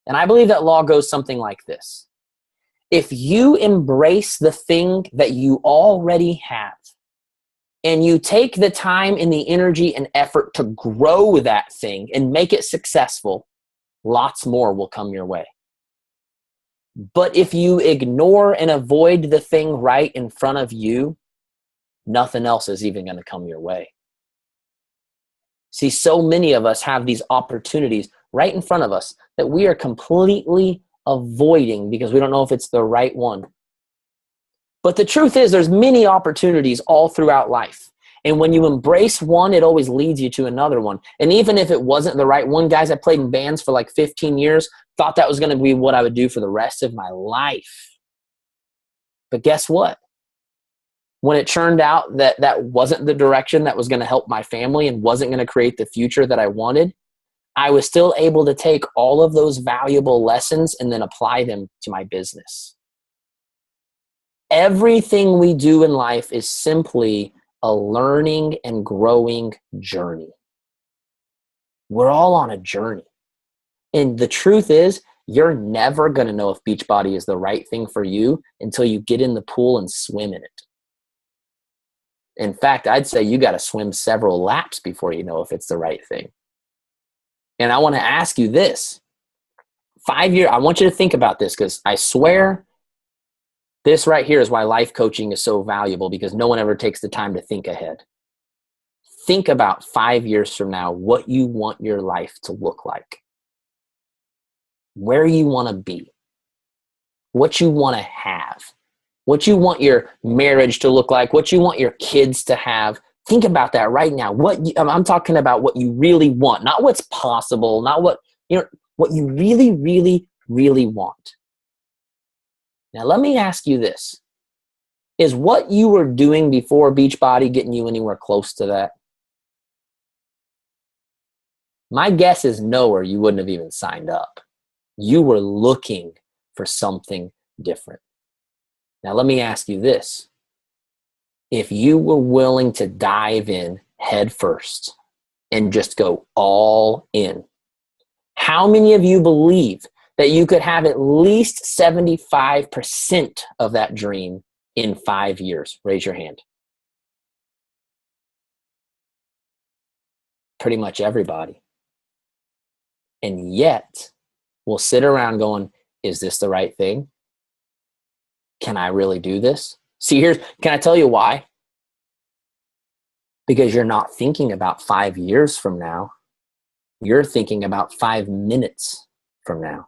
S2: And I believe that law goes something like this. If you embrace the thing that you already have, and you take the time and the energy and effort to grow that thing and make it successful, lots more will come your way. But if you ignore and avoid the thing right in front of you, nothing else is even going to come your way. See, so many of us have these opportunities right in front of us that we are completely avoiding because we don't know if it's the right one. But the truth is, there's many opportunities all throughout life. And when you embrace one, it always leads you to another one. And even if it wasn't the right one, guys, I played in bands for like 15 years, thought that was going to be what I would do for the rest of my life. But guess what? When it turned out that that wasn't the direction that was going to help my family and wasn't going to create the future that I wanted, I was still able to take all of those valuable lessons and then apply them to my business. Everything we do in life is simply a learning and growing journey. We're all on a journey. And the truth is, you're never going to know if Beachbody is the right thing for you until you get in the pool and swim in it. In fact, I'd say you got to swim several laps before you know if it's the right thing. And I want to ask you this. 5 years, I want you to think about this, because I swear this right here is why life coaching is so valuable, because no one ever takes the time to think ahead. Think about 5 years from now, what you want your life to look like, where you want to be, what you want to have, what you want your marriage to look like, what you want your kids to have. Think about that right now. I'm talking about what you really want, not what's possible, not what you really, really, really want. Now, let me ask you this. Is what you were doing before Beachbody getting you anywhere close to that? My guess is no, or you wouldn't have even signed up. You were looking for something different. Now, let me ask you this. If you were willing to dive in head first and just go all in, how many of you believe that you could have at least 75% of that dream in 5 years? Raise your hand. Pretty much everybody. And yet, we'll sit around going, is this the right thing? Can I really do this? See, can I tell you why? Because you're not thinking about 5 years from now. You're thinking about 5 minutes from now.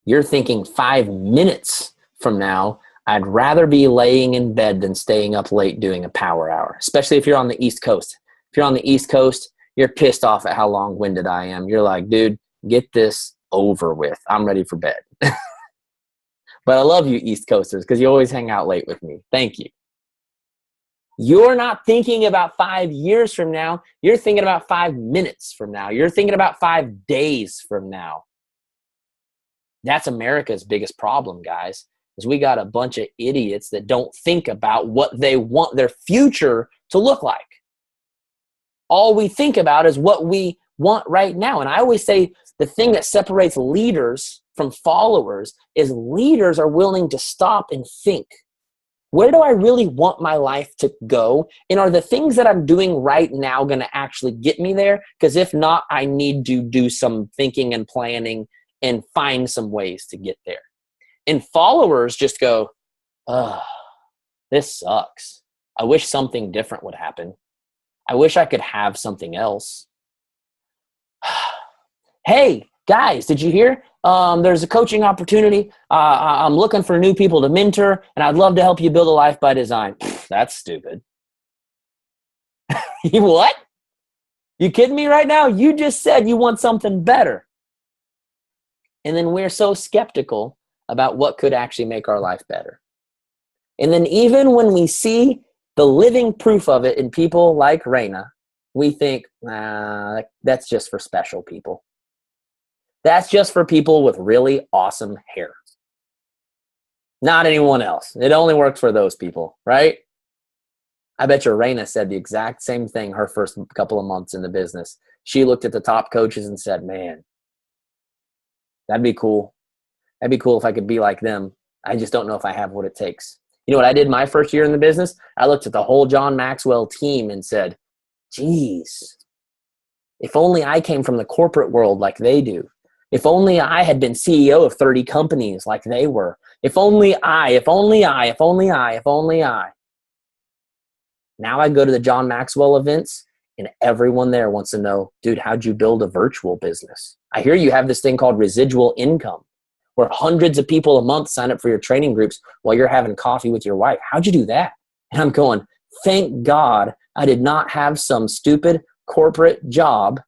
S2: You're thinking 5 minutes from now, I'd rather be laying in bed than staying up late doing a power hour, especially if you're on the East Coast. If you're on the East Coast, you're pissed off at how long-winded I am. You're like, dude, get this over with. I'm ready for bed. But I love you East Coasters because you always hang out late with me. Thank you. You're not thinking about 5 years from now. You're thinking about 5 minutes from now. You're thinking about 5 days from now. That's America's biggest problem, guys, is we got a bunch of idiots that don't think about what they want their future to look like. All we think about is what we want right now. And I always say the thing that separates leaders from followers is leaders are willing to stop and think. Where do I really want my life to go? And are the things that I'm doing right now going to actually get me there? Because if not, I need to do some thinking and planning and find some ways to get there. And followers just go, this sucks. I wish something different would happen. I wish I could have something else. Hey, guys, did you hear? There's a coaching opportunity. I'm looking for new people to mentor, and I'd love to help you build a life by design. That's stupid. What? You kidding me right now? You just said you want something better. And then we're so skeptical about what could actually make our life better. And then even when we see the living proof of it in people like Raina, we think, that's just for special people. That's just for people with really awesome hair. Not anyone else. It only works for those people, right? I bet you Raina said the exact same thing her first couple of months in the business. She looked at the top coaches and said, man, that'd be cool. That'd be cool if I could be like them. I just don't know if I have what it takes. You know what I did my first year in the business? I looked at the whole John Maxwell team and said, geez, if only I came from the corporate world like they do. If only I had been CEO of 30 companies like they were. If only I. Now I go to the John Maxwell events and everyone there wants to know, dude, how'd you build a virtual business? I hear you have this thing called residual income where hundreds of people a month sign up for your training groups while you're having coffee with your wife. How'd you do that? And I'm going, thank God I did not have some stupid corporate job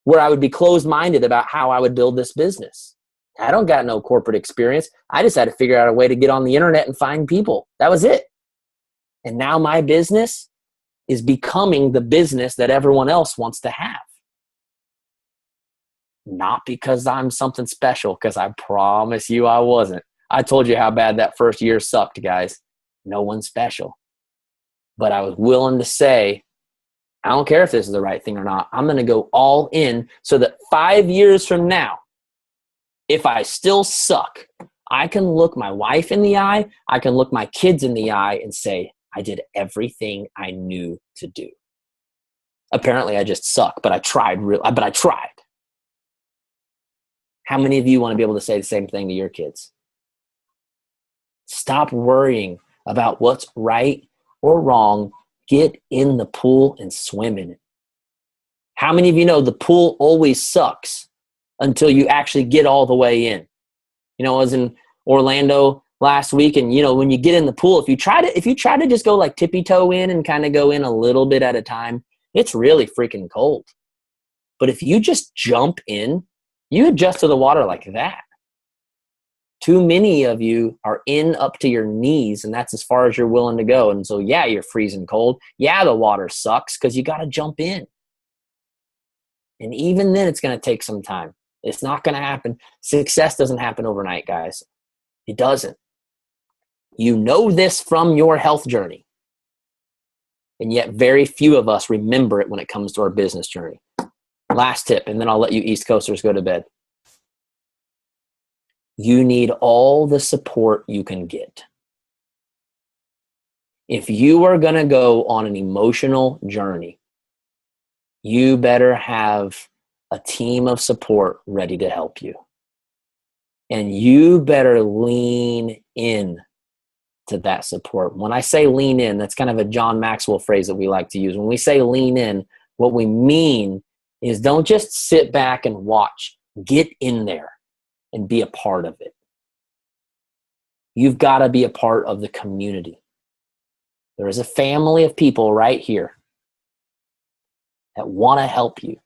S2: where I would be closed-minded about how I would build this business. I don't got no corporate experience. I just had to figure out a way to get on the internet and find people. That was it. And now my business is becoming the business that everyone else wants to have. Not because I'm something special, because I promise you I wasn't. I told you how bad that first year sucked, guys. No one's special. But I was willing to say, I don't care if this is the right thing or not. I'm going to go all in so that 5 years from now, if I still suck, I can look my wife in the eye, I can look my kids in the eye and say, I did everything I knew to do. Apparently I just suck, but I tried. How many of you want to be able to say the same thing to your kids? Stop worrying about what's right or wrong. Get in the pool and swim in it. How many of you know the pool always sucks until you actually get all the way in? You know, I was in Orlando last week, and when you get in the pool, if you try to just go like tippy toe in and kind of go in a little bit at a time, it's really freaking cold. But if you just jump in, you adjust to the water like that. Too many of you are in up to your knees, and that's as far as you're willing to go. And so, yeah, you're freezing cold. Yeah, the water sucks because you got to jump in. And even then, it's going to take some time. It's not going to happen. Success doesn't happen overnight, guys. It doesn't. You know this from your health journey. And yet very few of us remember it when it comes to our business journey. Last tip, and then I'll let you East Coasters go to bed. You need all the support you can get. If you are going to go on an emotional journey, you better have a team of support ready to help you. And you better lean in to that support. When I say lean in, that's kind of a John Maxwell phrase that we like to use. When we say lean in, what we mean is don't just sit back and watch. Get in there and be a part of it. You've got to be a part of the community. There is a family of people right here that want to help you,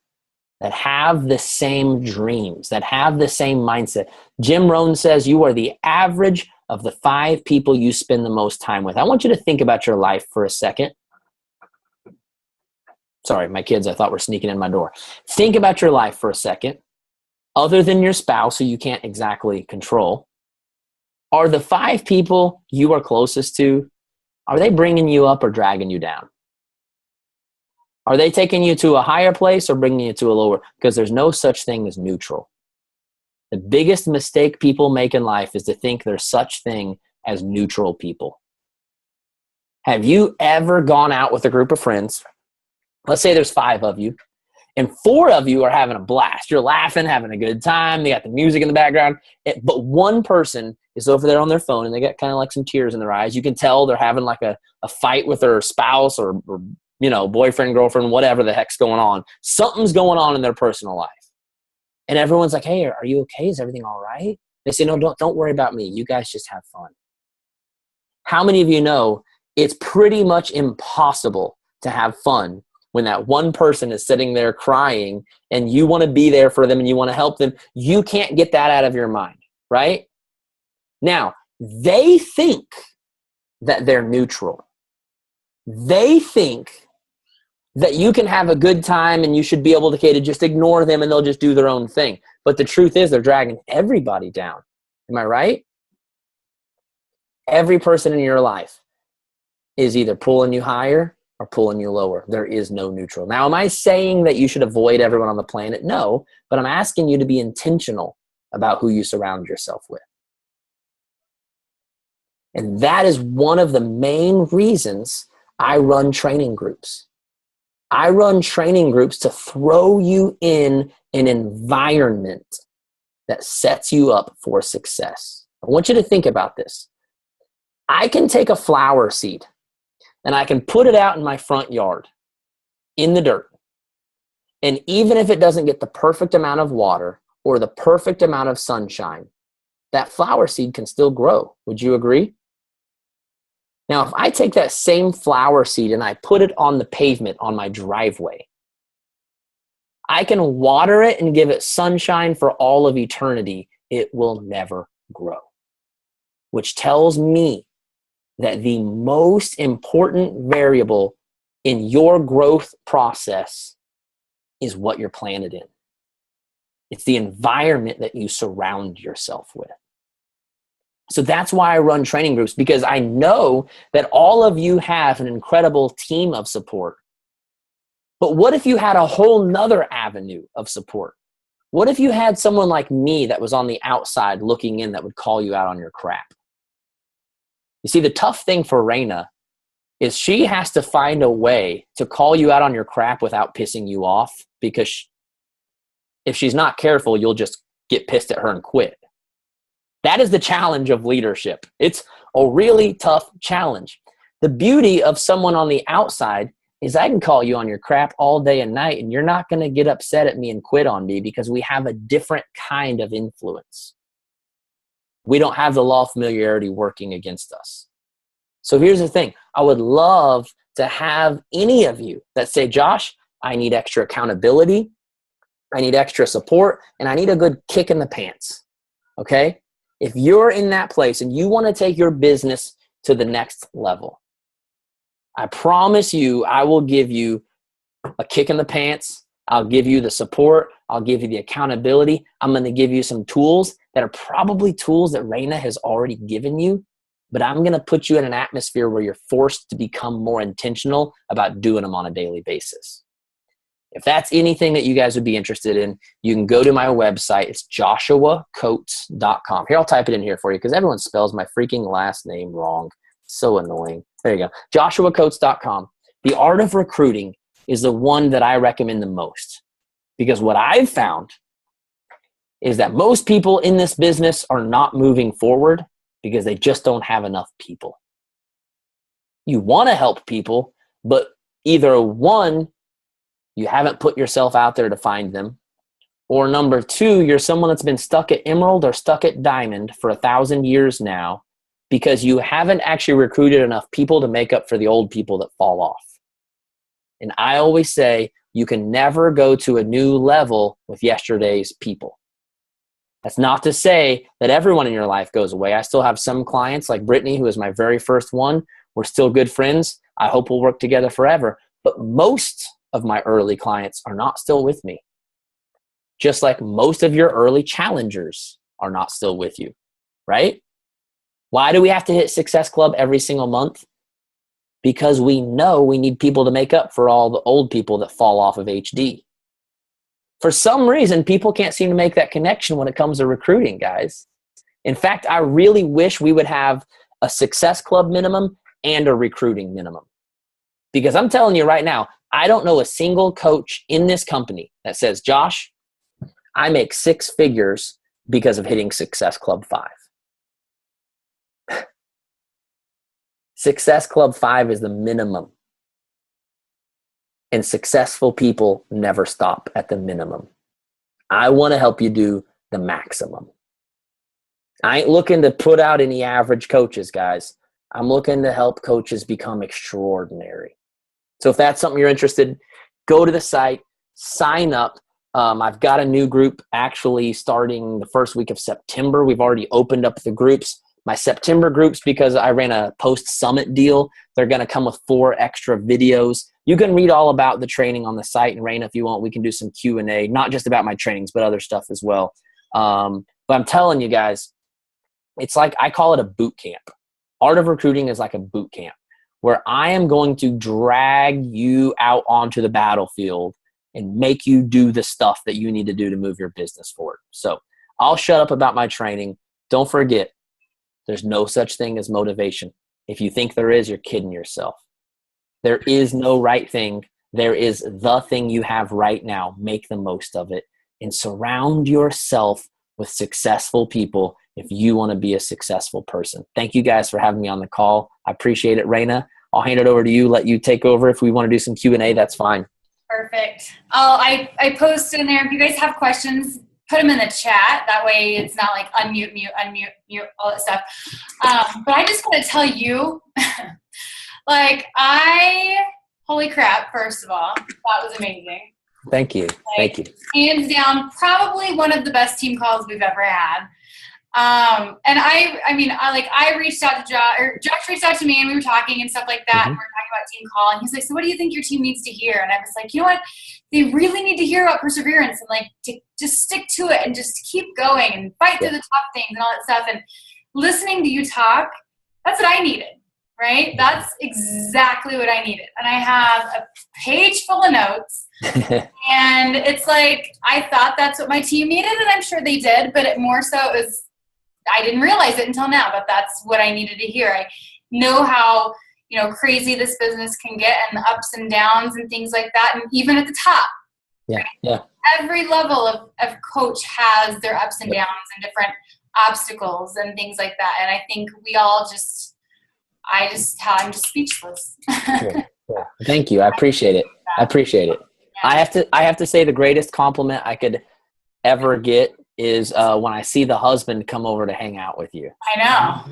S2: that have the same dreams, that have the same mindset. Jim Rohn says you are the average of the 5 people you spend the most time with. I want you to think about your life for a second. Sorry, my kids, I thought were sneaking in my door. Think about your life for a second. Other than your spouse, who you can't exactly control, are the 5 people you are closest to, are they bringing you up or dragging you down? Are they taking you to a higher place or bringing you to a lower? Because there's no such thing as neutral. The biggest mistake people make in life is to think there's such thing as neutral people. Have you ever gone out with a group of friends? Let's say there's 5 of you, and 4 of you are having a blast. You're laughing, having a good time. They got the music in the background. But one person is over there on their phone, and they got kind of like some tears in their eyes. You can tell they're having like a fight with their spouse or boyfriend, girlfriend, whatever the heck's going on. Something's going on in their personal life. And everyone's like, hey, are you okay? Is everything all right? They say, no, don't worry about me. You guys just have fun. How many of you know it's pretty much impossible to have fun when that one person is sitting there crying and you want to be there for them and you want to help them? You can't get that out of your mind, right? Now, they think that they're neutral. They think that you can have a good time and you should be able to just ignore them and they'll just do their own thing. But the truth is they're dragging everybody down. Am I right? Every person in your life is either pulling you higher or pulling you lower. There is no neutral. Now, am I saying that you should avoid everyone on the planet? No, but I'm asking you to be intentional about who you surround yourself with. And that is one of the main reasons I run training groups. I run training groups to throw you in an environment that sets you up for success. I want you to think about this. I can take a flower seed and I can put it out in my front yard in the dirt. And even if it doesn't get the perfect amount of water or the perfect amount of sunshine, that flower seed can still grow. Would you agree? Now, if I take that same flower seed and I put it on the pavement on my driveway, I can water it and give it sunshine for all of eternity. It will never grow, which tells me that the most important variable in your growth process is what you're planted in. It's the environment that you surround yourself with. So that's why I run training groups, because I know that all of you have an incredible team of support. But what if you had a whole nother avenue of support? What if you had someone like me that was on the outside looking in that would call you out on your crap? You see, the tough thing for Raina is she has to find a way to call you out on your crap without pissing you off, because if she's not careful, you'll just get pissed at her and quit. That is the challenge of leadership. It's a really tough challenge. The beauty of someone on the outside is I can call you on your crap all day and night, and you're not going to get upset at me and quit on me, because we have a different kind of influence. We don't have the law of familiarity working against us. So here's the thing. I would love to have any of you that say, Josh, I need extra accountability, I need extra support, and I need a good kick in the pants. Okay? If you're in that place and you want to take your business to the next level, I promise you, I will give you a kick in the pants. I'll give you the support. I'll give you the accountability. I'm going to give you some tools that are probably tools that Raina has already given you, but I'm going to put you in an atmosphere where you're forced to become more intentional about doing them on a daily basis. If that's anything that you guys would be interested in, you can go to my website. It's joshuacoates.com. Here, I'll type it in here for you because everyone spells my freaking last name wrong. So annoying. There you go. joshuacoates.com. The art of recruiting is the one that I recommend the most, because what I've found is that most people in this business are not moving forward because they just don't have enough people. You want to help people, but either one, you haven't put yourself out there to find them, or number two, you're someone that's been stuck at Emerald or stuck at Diamond for 1,000 years now because you haven't actually recruited enough people to make up for the old people that fall off. And I always say you can never go to a new level with yesterday's people. That's not to say that everyone in your life goes away. I still have some clients like Brittany, who is my very first one. We're still good friends. I hope we'll work together forever. But most of my early clients are not still with me. Just like most of your early challengers are not still with you, right? Why do we have to hit Success Club every single month? Because we know we need people to make up for all the old people that fall off of HD. For some reason, people can't seem to make that connection when it comes to recruiting, guys. In fact, I really wish we would have a Success Club minimum and a recruiting minimum. Because I'm telling you right now, I don't know a single coach in this company that says, Josh, I make 6 figures because of hitting Success Club 5. Success Club 5 is the minimum. And successful people never stop at the minimum. I want to help you do the maximum. I ain't looking to put out any average coaches, guys. I'm looking to help coaches become extraordinary. So if that's something you're interested in, go to the site, sign up. I've got a new group actually starting the first week of September. We've already opened up the groups. My September groups, because I ran a post-summit deal, they're going to come with 4 extra videos. You can read all about the training on the site. And Raina, if you want, we can do some Q&A, not just about my trainings, but other stuff as well. But I'm telling you guys, it's like, I call it a boot camp. Art of recruiting is like a boot camp where I am going to drag you out onto the battlefield and make you do the stuff that you need to do to move your business forward. So I'll shut up about my training. Don't forget, there's no such thing as motivation. If you think there is, you're kidding yourself. There is no right thing. There is the thing you have right now. Make the most of it and surround yourself with successful people if you want to be a successful person. Thank you guys for having me on the call. I appreciate it, Raina. I'll hand it over to you, let you take over. If we want to do some Q&A, that's fine.
S1: Perfect. I posted in there. If you guys have questions, put them in the chat. That way it's not like unmute, mute, all that stuff. But I just want to tell you, holy crap, first of all, that was amazing.
S2: Thank you. Thank you.
S1: Hands down, probably one of the best team calls we've ever had. And I reached out to Josh, or Josh reached out to me, and we were talking and stuff like that. And we were talking about team call, and he's like, so what do you think your team needs to hear? And I was like, you know what? They really need to hear about perseverance and like to just stick to it and just keep going and fight through the tough things and all that stuff. And listening to you talk, that's what I needed, right? That's exactly what I needed. And I have a page full of notes. And it's like, I thought that's what my team needed, and I'm sure they did, but it more so it was, I didn't realize it until now, but that's what I needed to hear. I know how, crazy this business can get and the ups and downs and things like that. And even at the top,
S2: yeah,
S1: right?
S2: Yeah.
S1: Every level of coach has their ups and downs and different obstacles and things like that. And I think we all I'm just speechless.
S2: Yeah. Thank you. I appreciate it. Yeah. I have to say the greatest compliment I could ever get is when I see the husband come over to hang out with you.
S1: I know.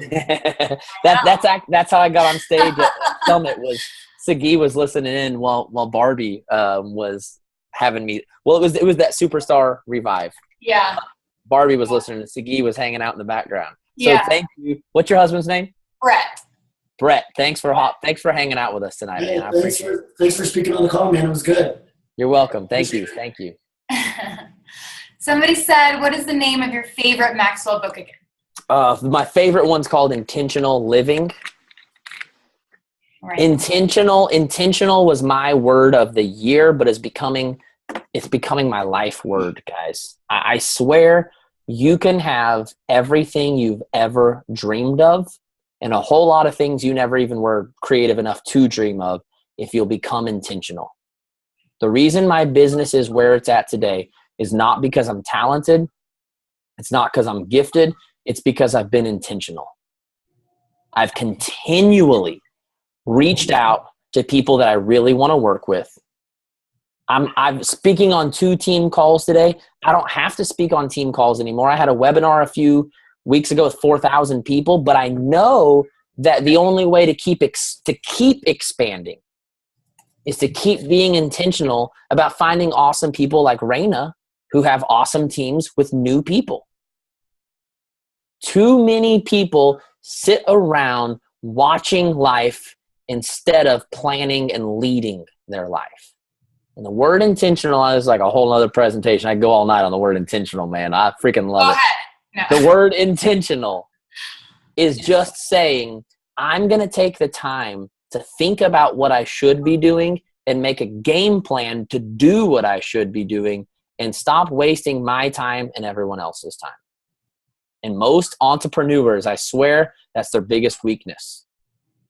S2: That's how I got on stage at Summit. Was Sagi was listening in while Barbie was having me. Well, it was that Superstar Revive.
S1: Yeah.
S2: Barbie was listening, and Sagi was hanging out in the background. So thank you. What's your husband's name? Brett. Thanks for hanging out with us tonight, man. I appreciate it.
S3: Thanks for speaking on the call, man. It was good.
S2: You're welcome. Thank you.
S1: Somebody said, what is the name of your favorite Maxwell book again?
S2: My favorite one's called Intentional Living.
S1: Right.
S2: Intentional was my word of the year, but it's becoming my life word, guys. I swear you can have everything you've ever dreamed of and a whole lot of things you never even were creative enough to dream of if you'll become intentional. The reason my business is where it's at today is not because I'm talented. It's not because I'm gifted. It's because I've been intentional. I've continually reached out to people that I really want to work with. I'm speaking on 2 team calls today. I don't have to speak on team calls anymore. I had a webinar a few weeks ago with 4,000 people, but I know that the only way to keep expanding is to keep being intentional about finding awesome people like Raina who have awesome teams with new people. Too many people sit around watching life instead of planning and leading their life. And the word intentional is like a whole other presentation. I go all night on the word intentional, man. I freaking love it. No. The word intentional is just saying, I'm going to take the time to think about what I should be doing and make a game plan to do what I should be doing and stop wasting my time and everyone else's time. And most entrepreneurs, I swear, that's their biggest weakness,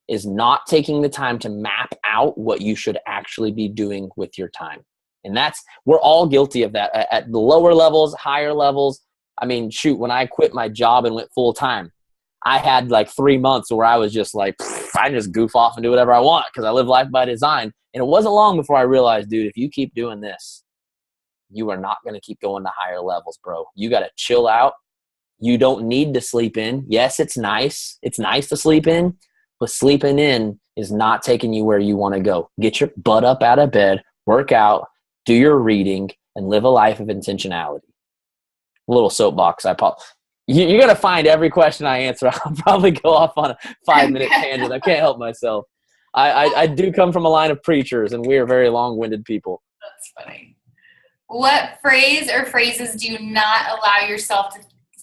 S2: is not taking the time to map out what you should actually be doing with your time. And we're all guilty of that at the lower levels, higher levels. I mean, shoot, when I quit my job and went full time, I had like 3 months where I was just like, I just goof off and do whatever I want because I live life by design. And it wasn't long before I realized, dude, if you keep doing this, you are not going to keep going to higher levels, bro. You got to chill out. You don't need to sleep in. Yes, it's nice. It's nice to sleep in, but sleeping in is not taking you where you want to go. Get your butt up out of bed, work out, do your reading, and live a life of intentionality. A little soapbox. You're going to find every question I answer, I'll probably go off on a 5-minute tangent. I can't help myself. I do come from a line of preachers, and we are very long-winded people.
S1: That's funny. What phrase or phrases do you not allow yourself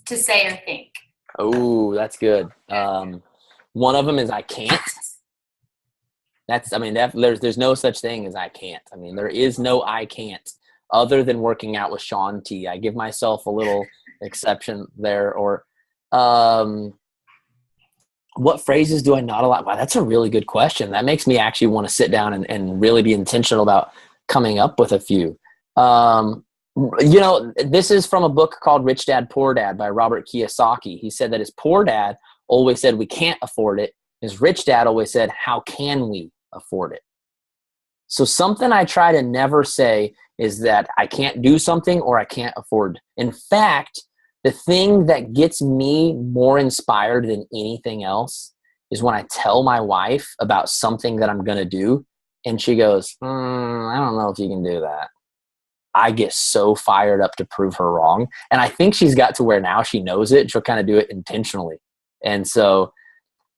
S1: to say or think?
S2: Oh, that's good. One of them is I can't. There's no such thing as I can't. I mean, there is no I can't other than working out with Sean T. I give myself a little exception there. Or what phrases do I not allow? Wow, that's a really good question. That makes me actually want to sit down and really be intentional about coming up with a few. This is from a book called Rich Dad, Poor Dad by Robert Kiyosaki. He said that his poor dad always said we can't afford it. His rich dad always said, how can we afford it? So something I try to never say is that I can't do something or I can't afford. In fact, the thing that gets me more inspired than anything else is when I tell my wife about something that I'm going to do and she goes, I don't know if you can do that. I get so fired up to prove her wrong. And I think she's got to where now she knows it. She'll kind of do it intentionally. And so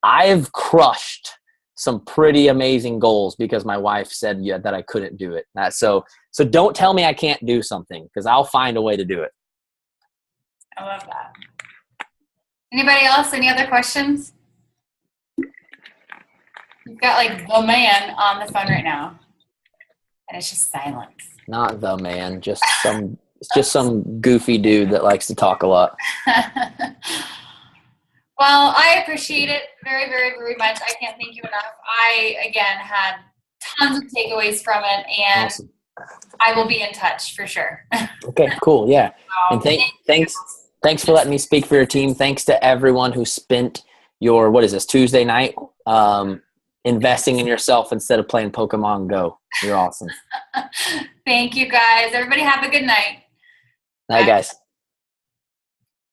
S2: I've crushed some pretty amazing goals because my wife said that I couldn't do it. So don't tell me I can't do something, because I'll find a way to do it.
S1: I love that. Anybody else? Any other questions? You've got like the man on the phone right now, and it's just silence.
S2: Not the man, just some goofy dude that likes to talk a lot.
S1: Well, I appreciate it very, very, very much. I can't thank you enough. I, again, had tons of takeaways from it, and
S2: Awesome.
S1: I will be in touch for sure.
S2: Okay, cool. Yeah. And
S1: Thanks
S2: thanks for letting me speak for your team. Thanks to everyone who spent your, Tuesday night, investing in yourself instead of playing Pokemon Go. You're awesome.
S1: Thank you, guys. Everybody have a good night.
S2: Night, guys.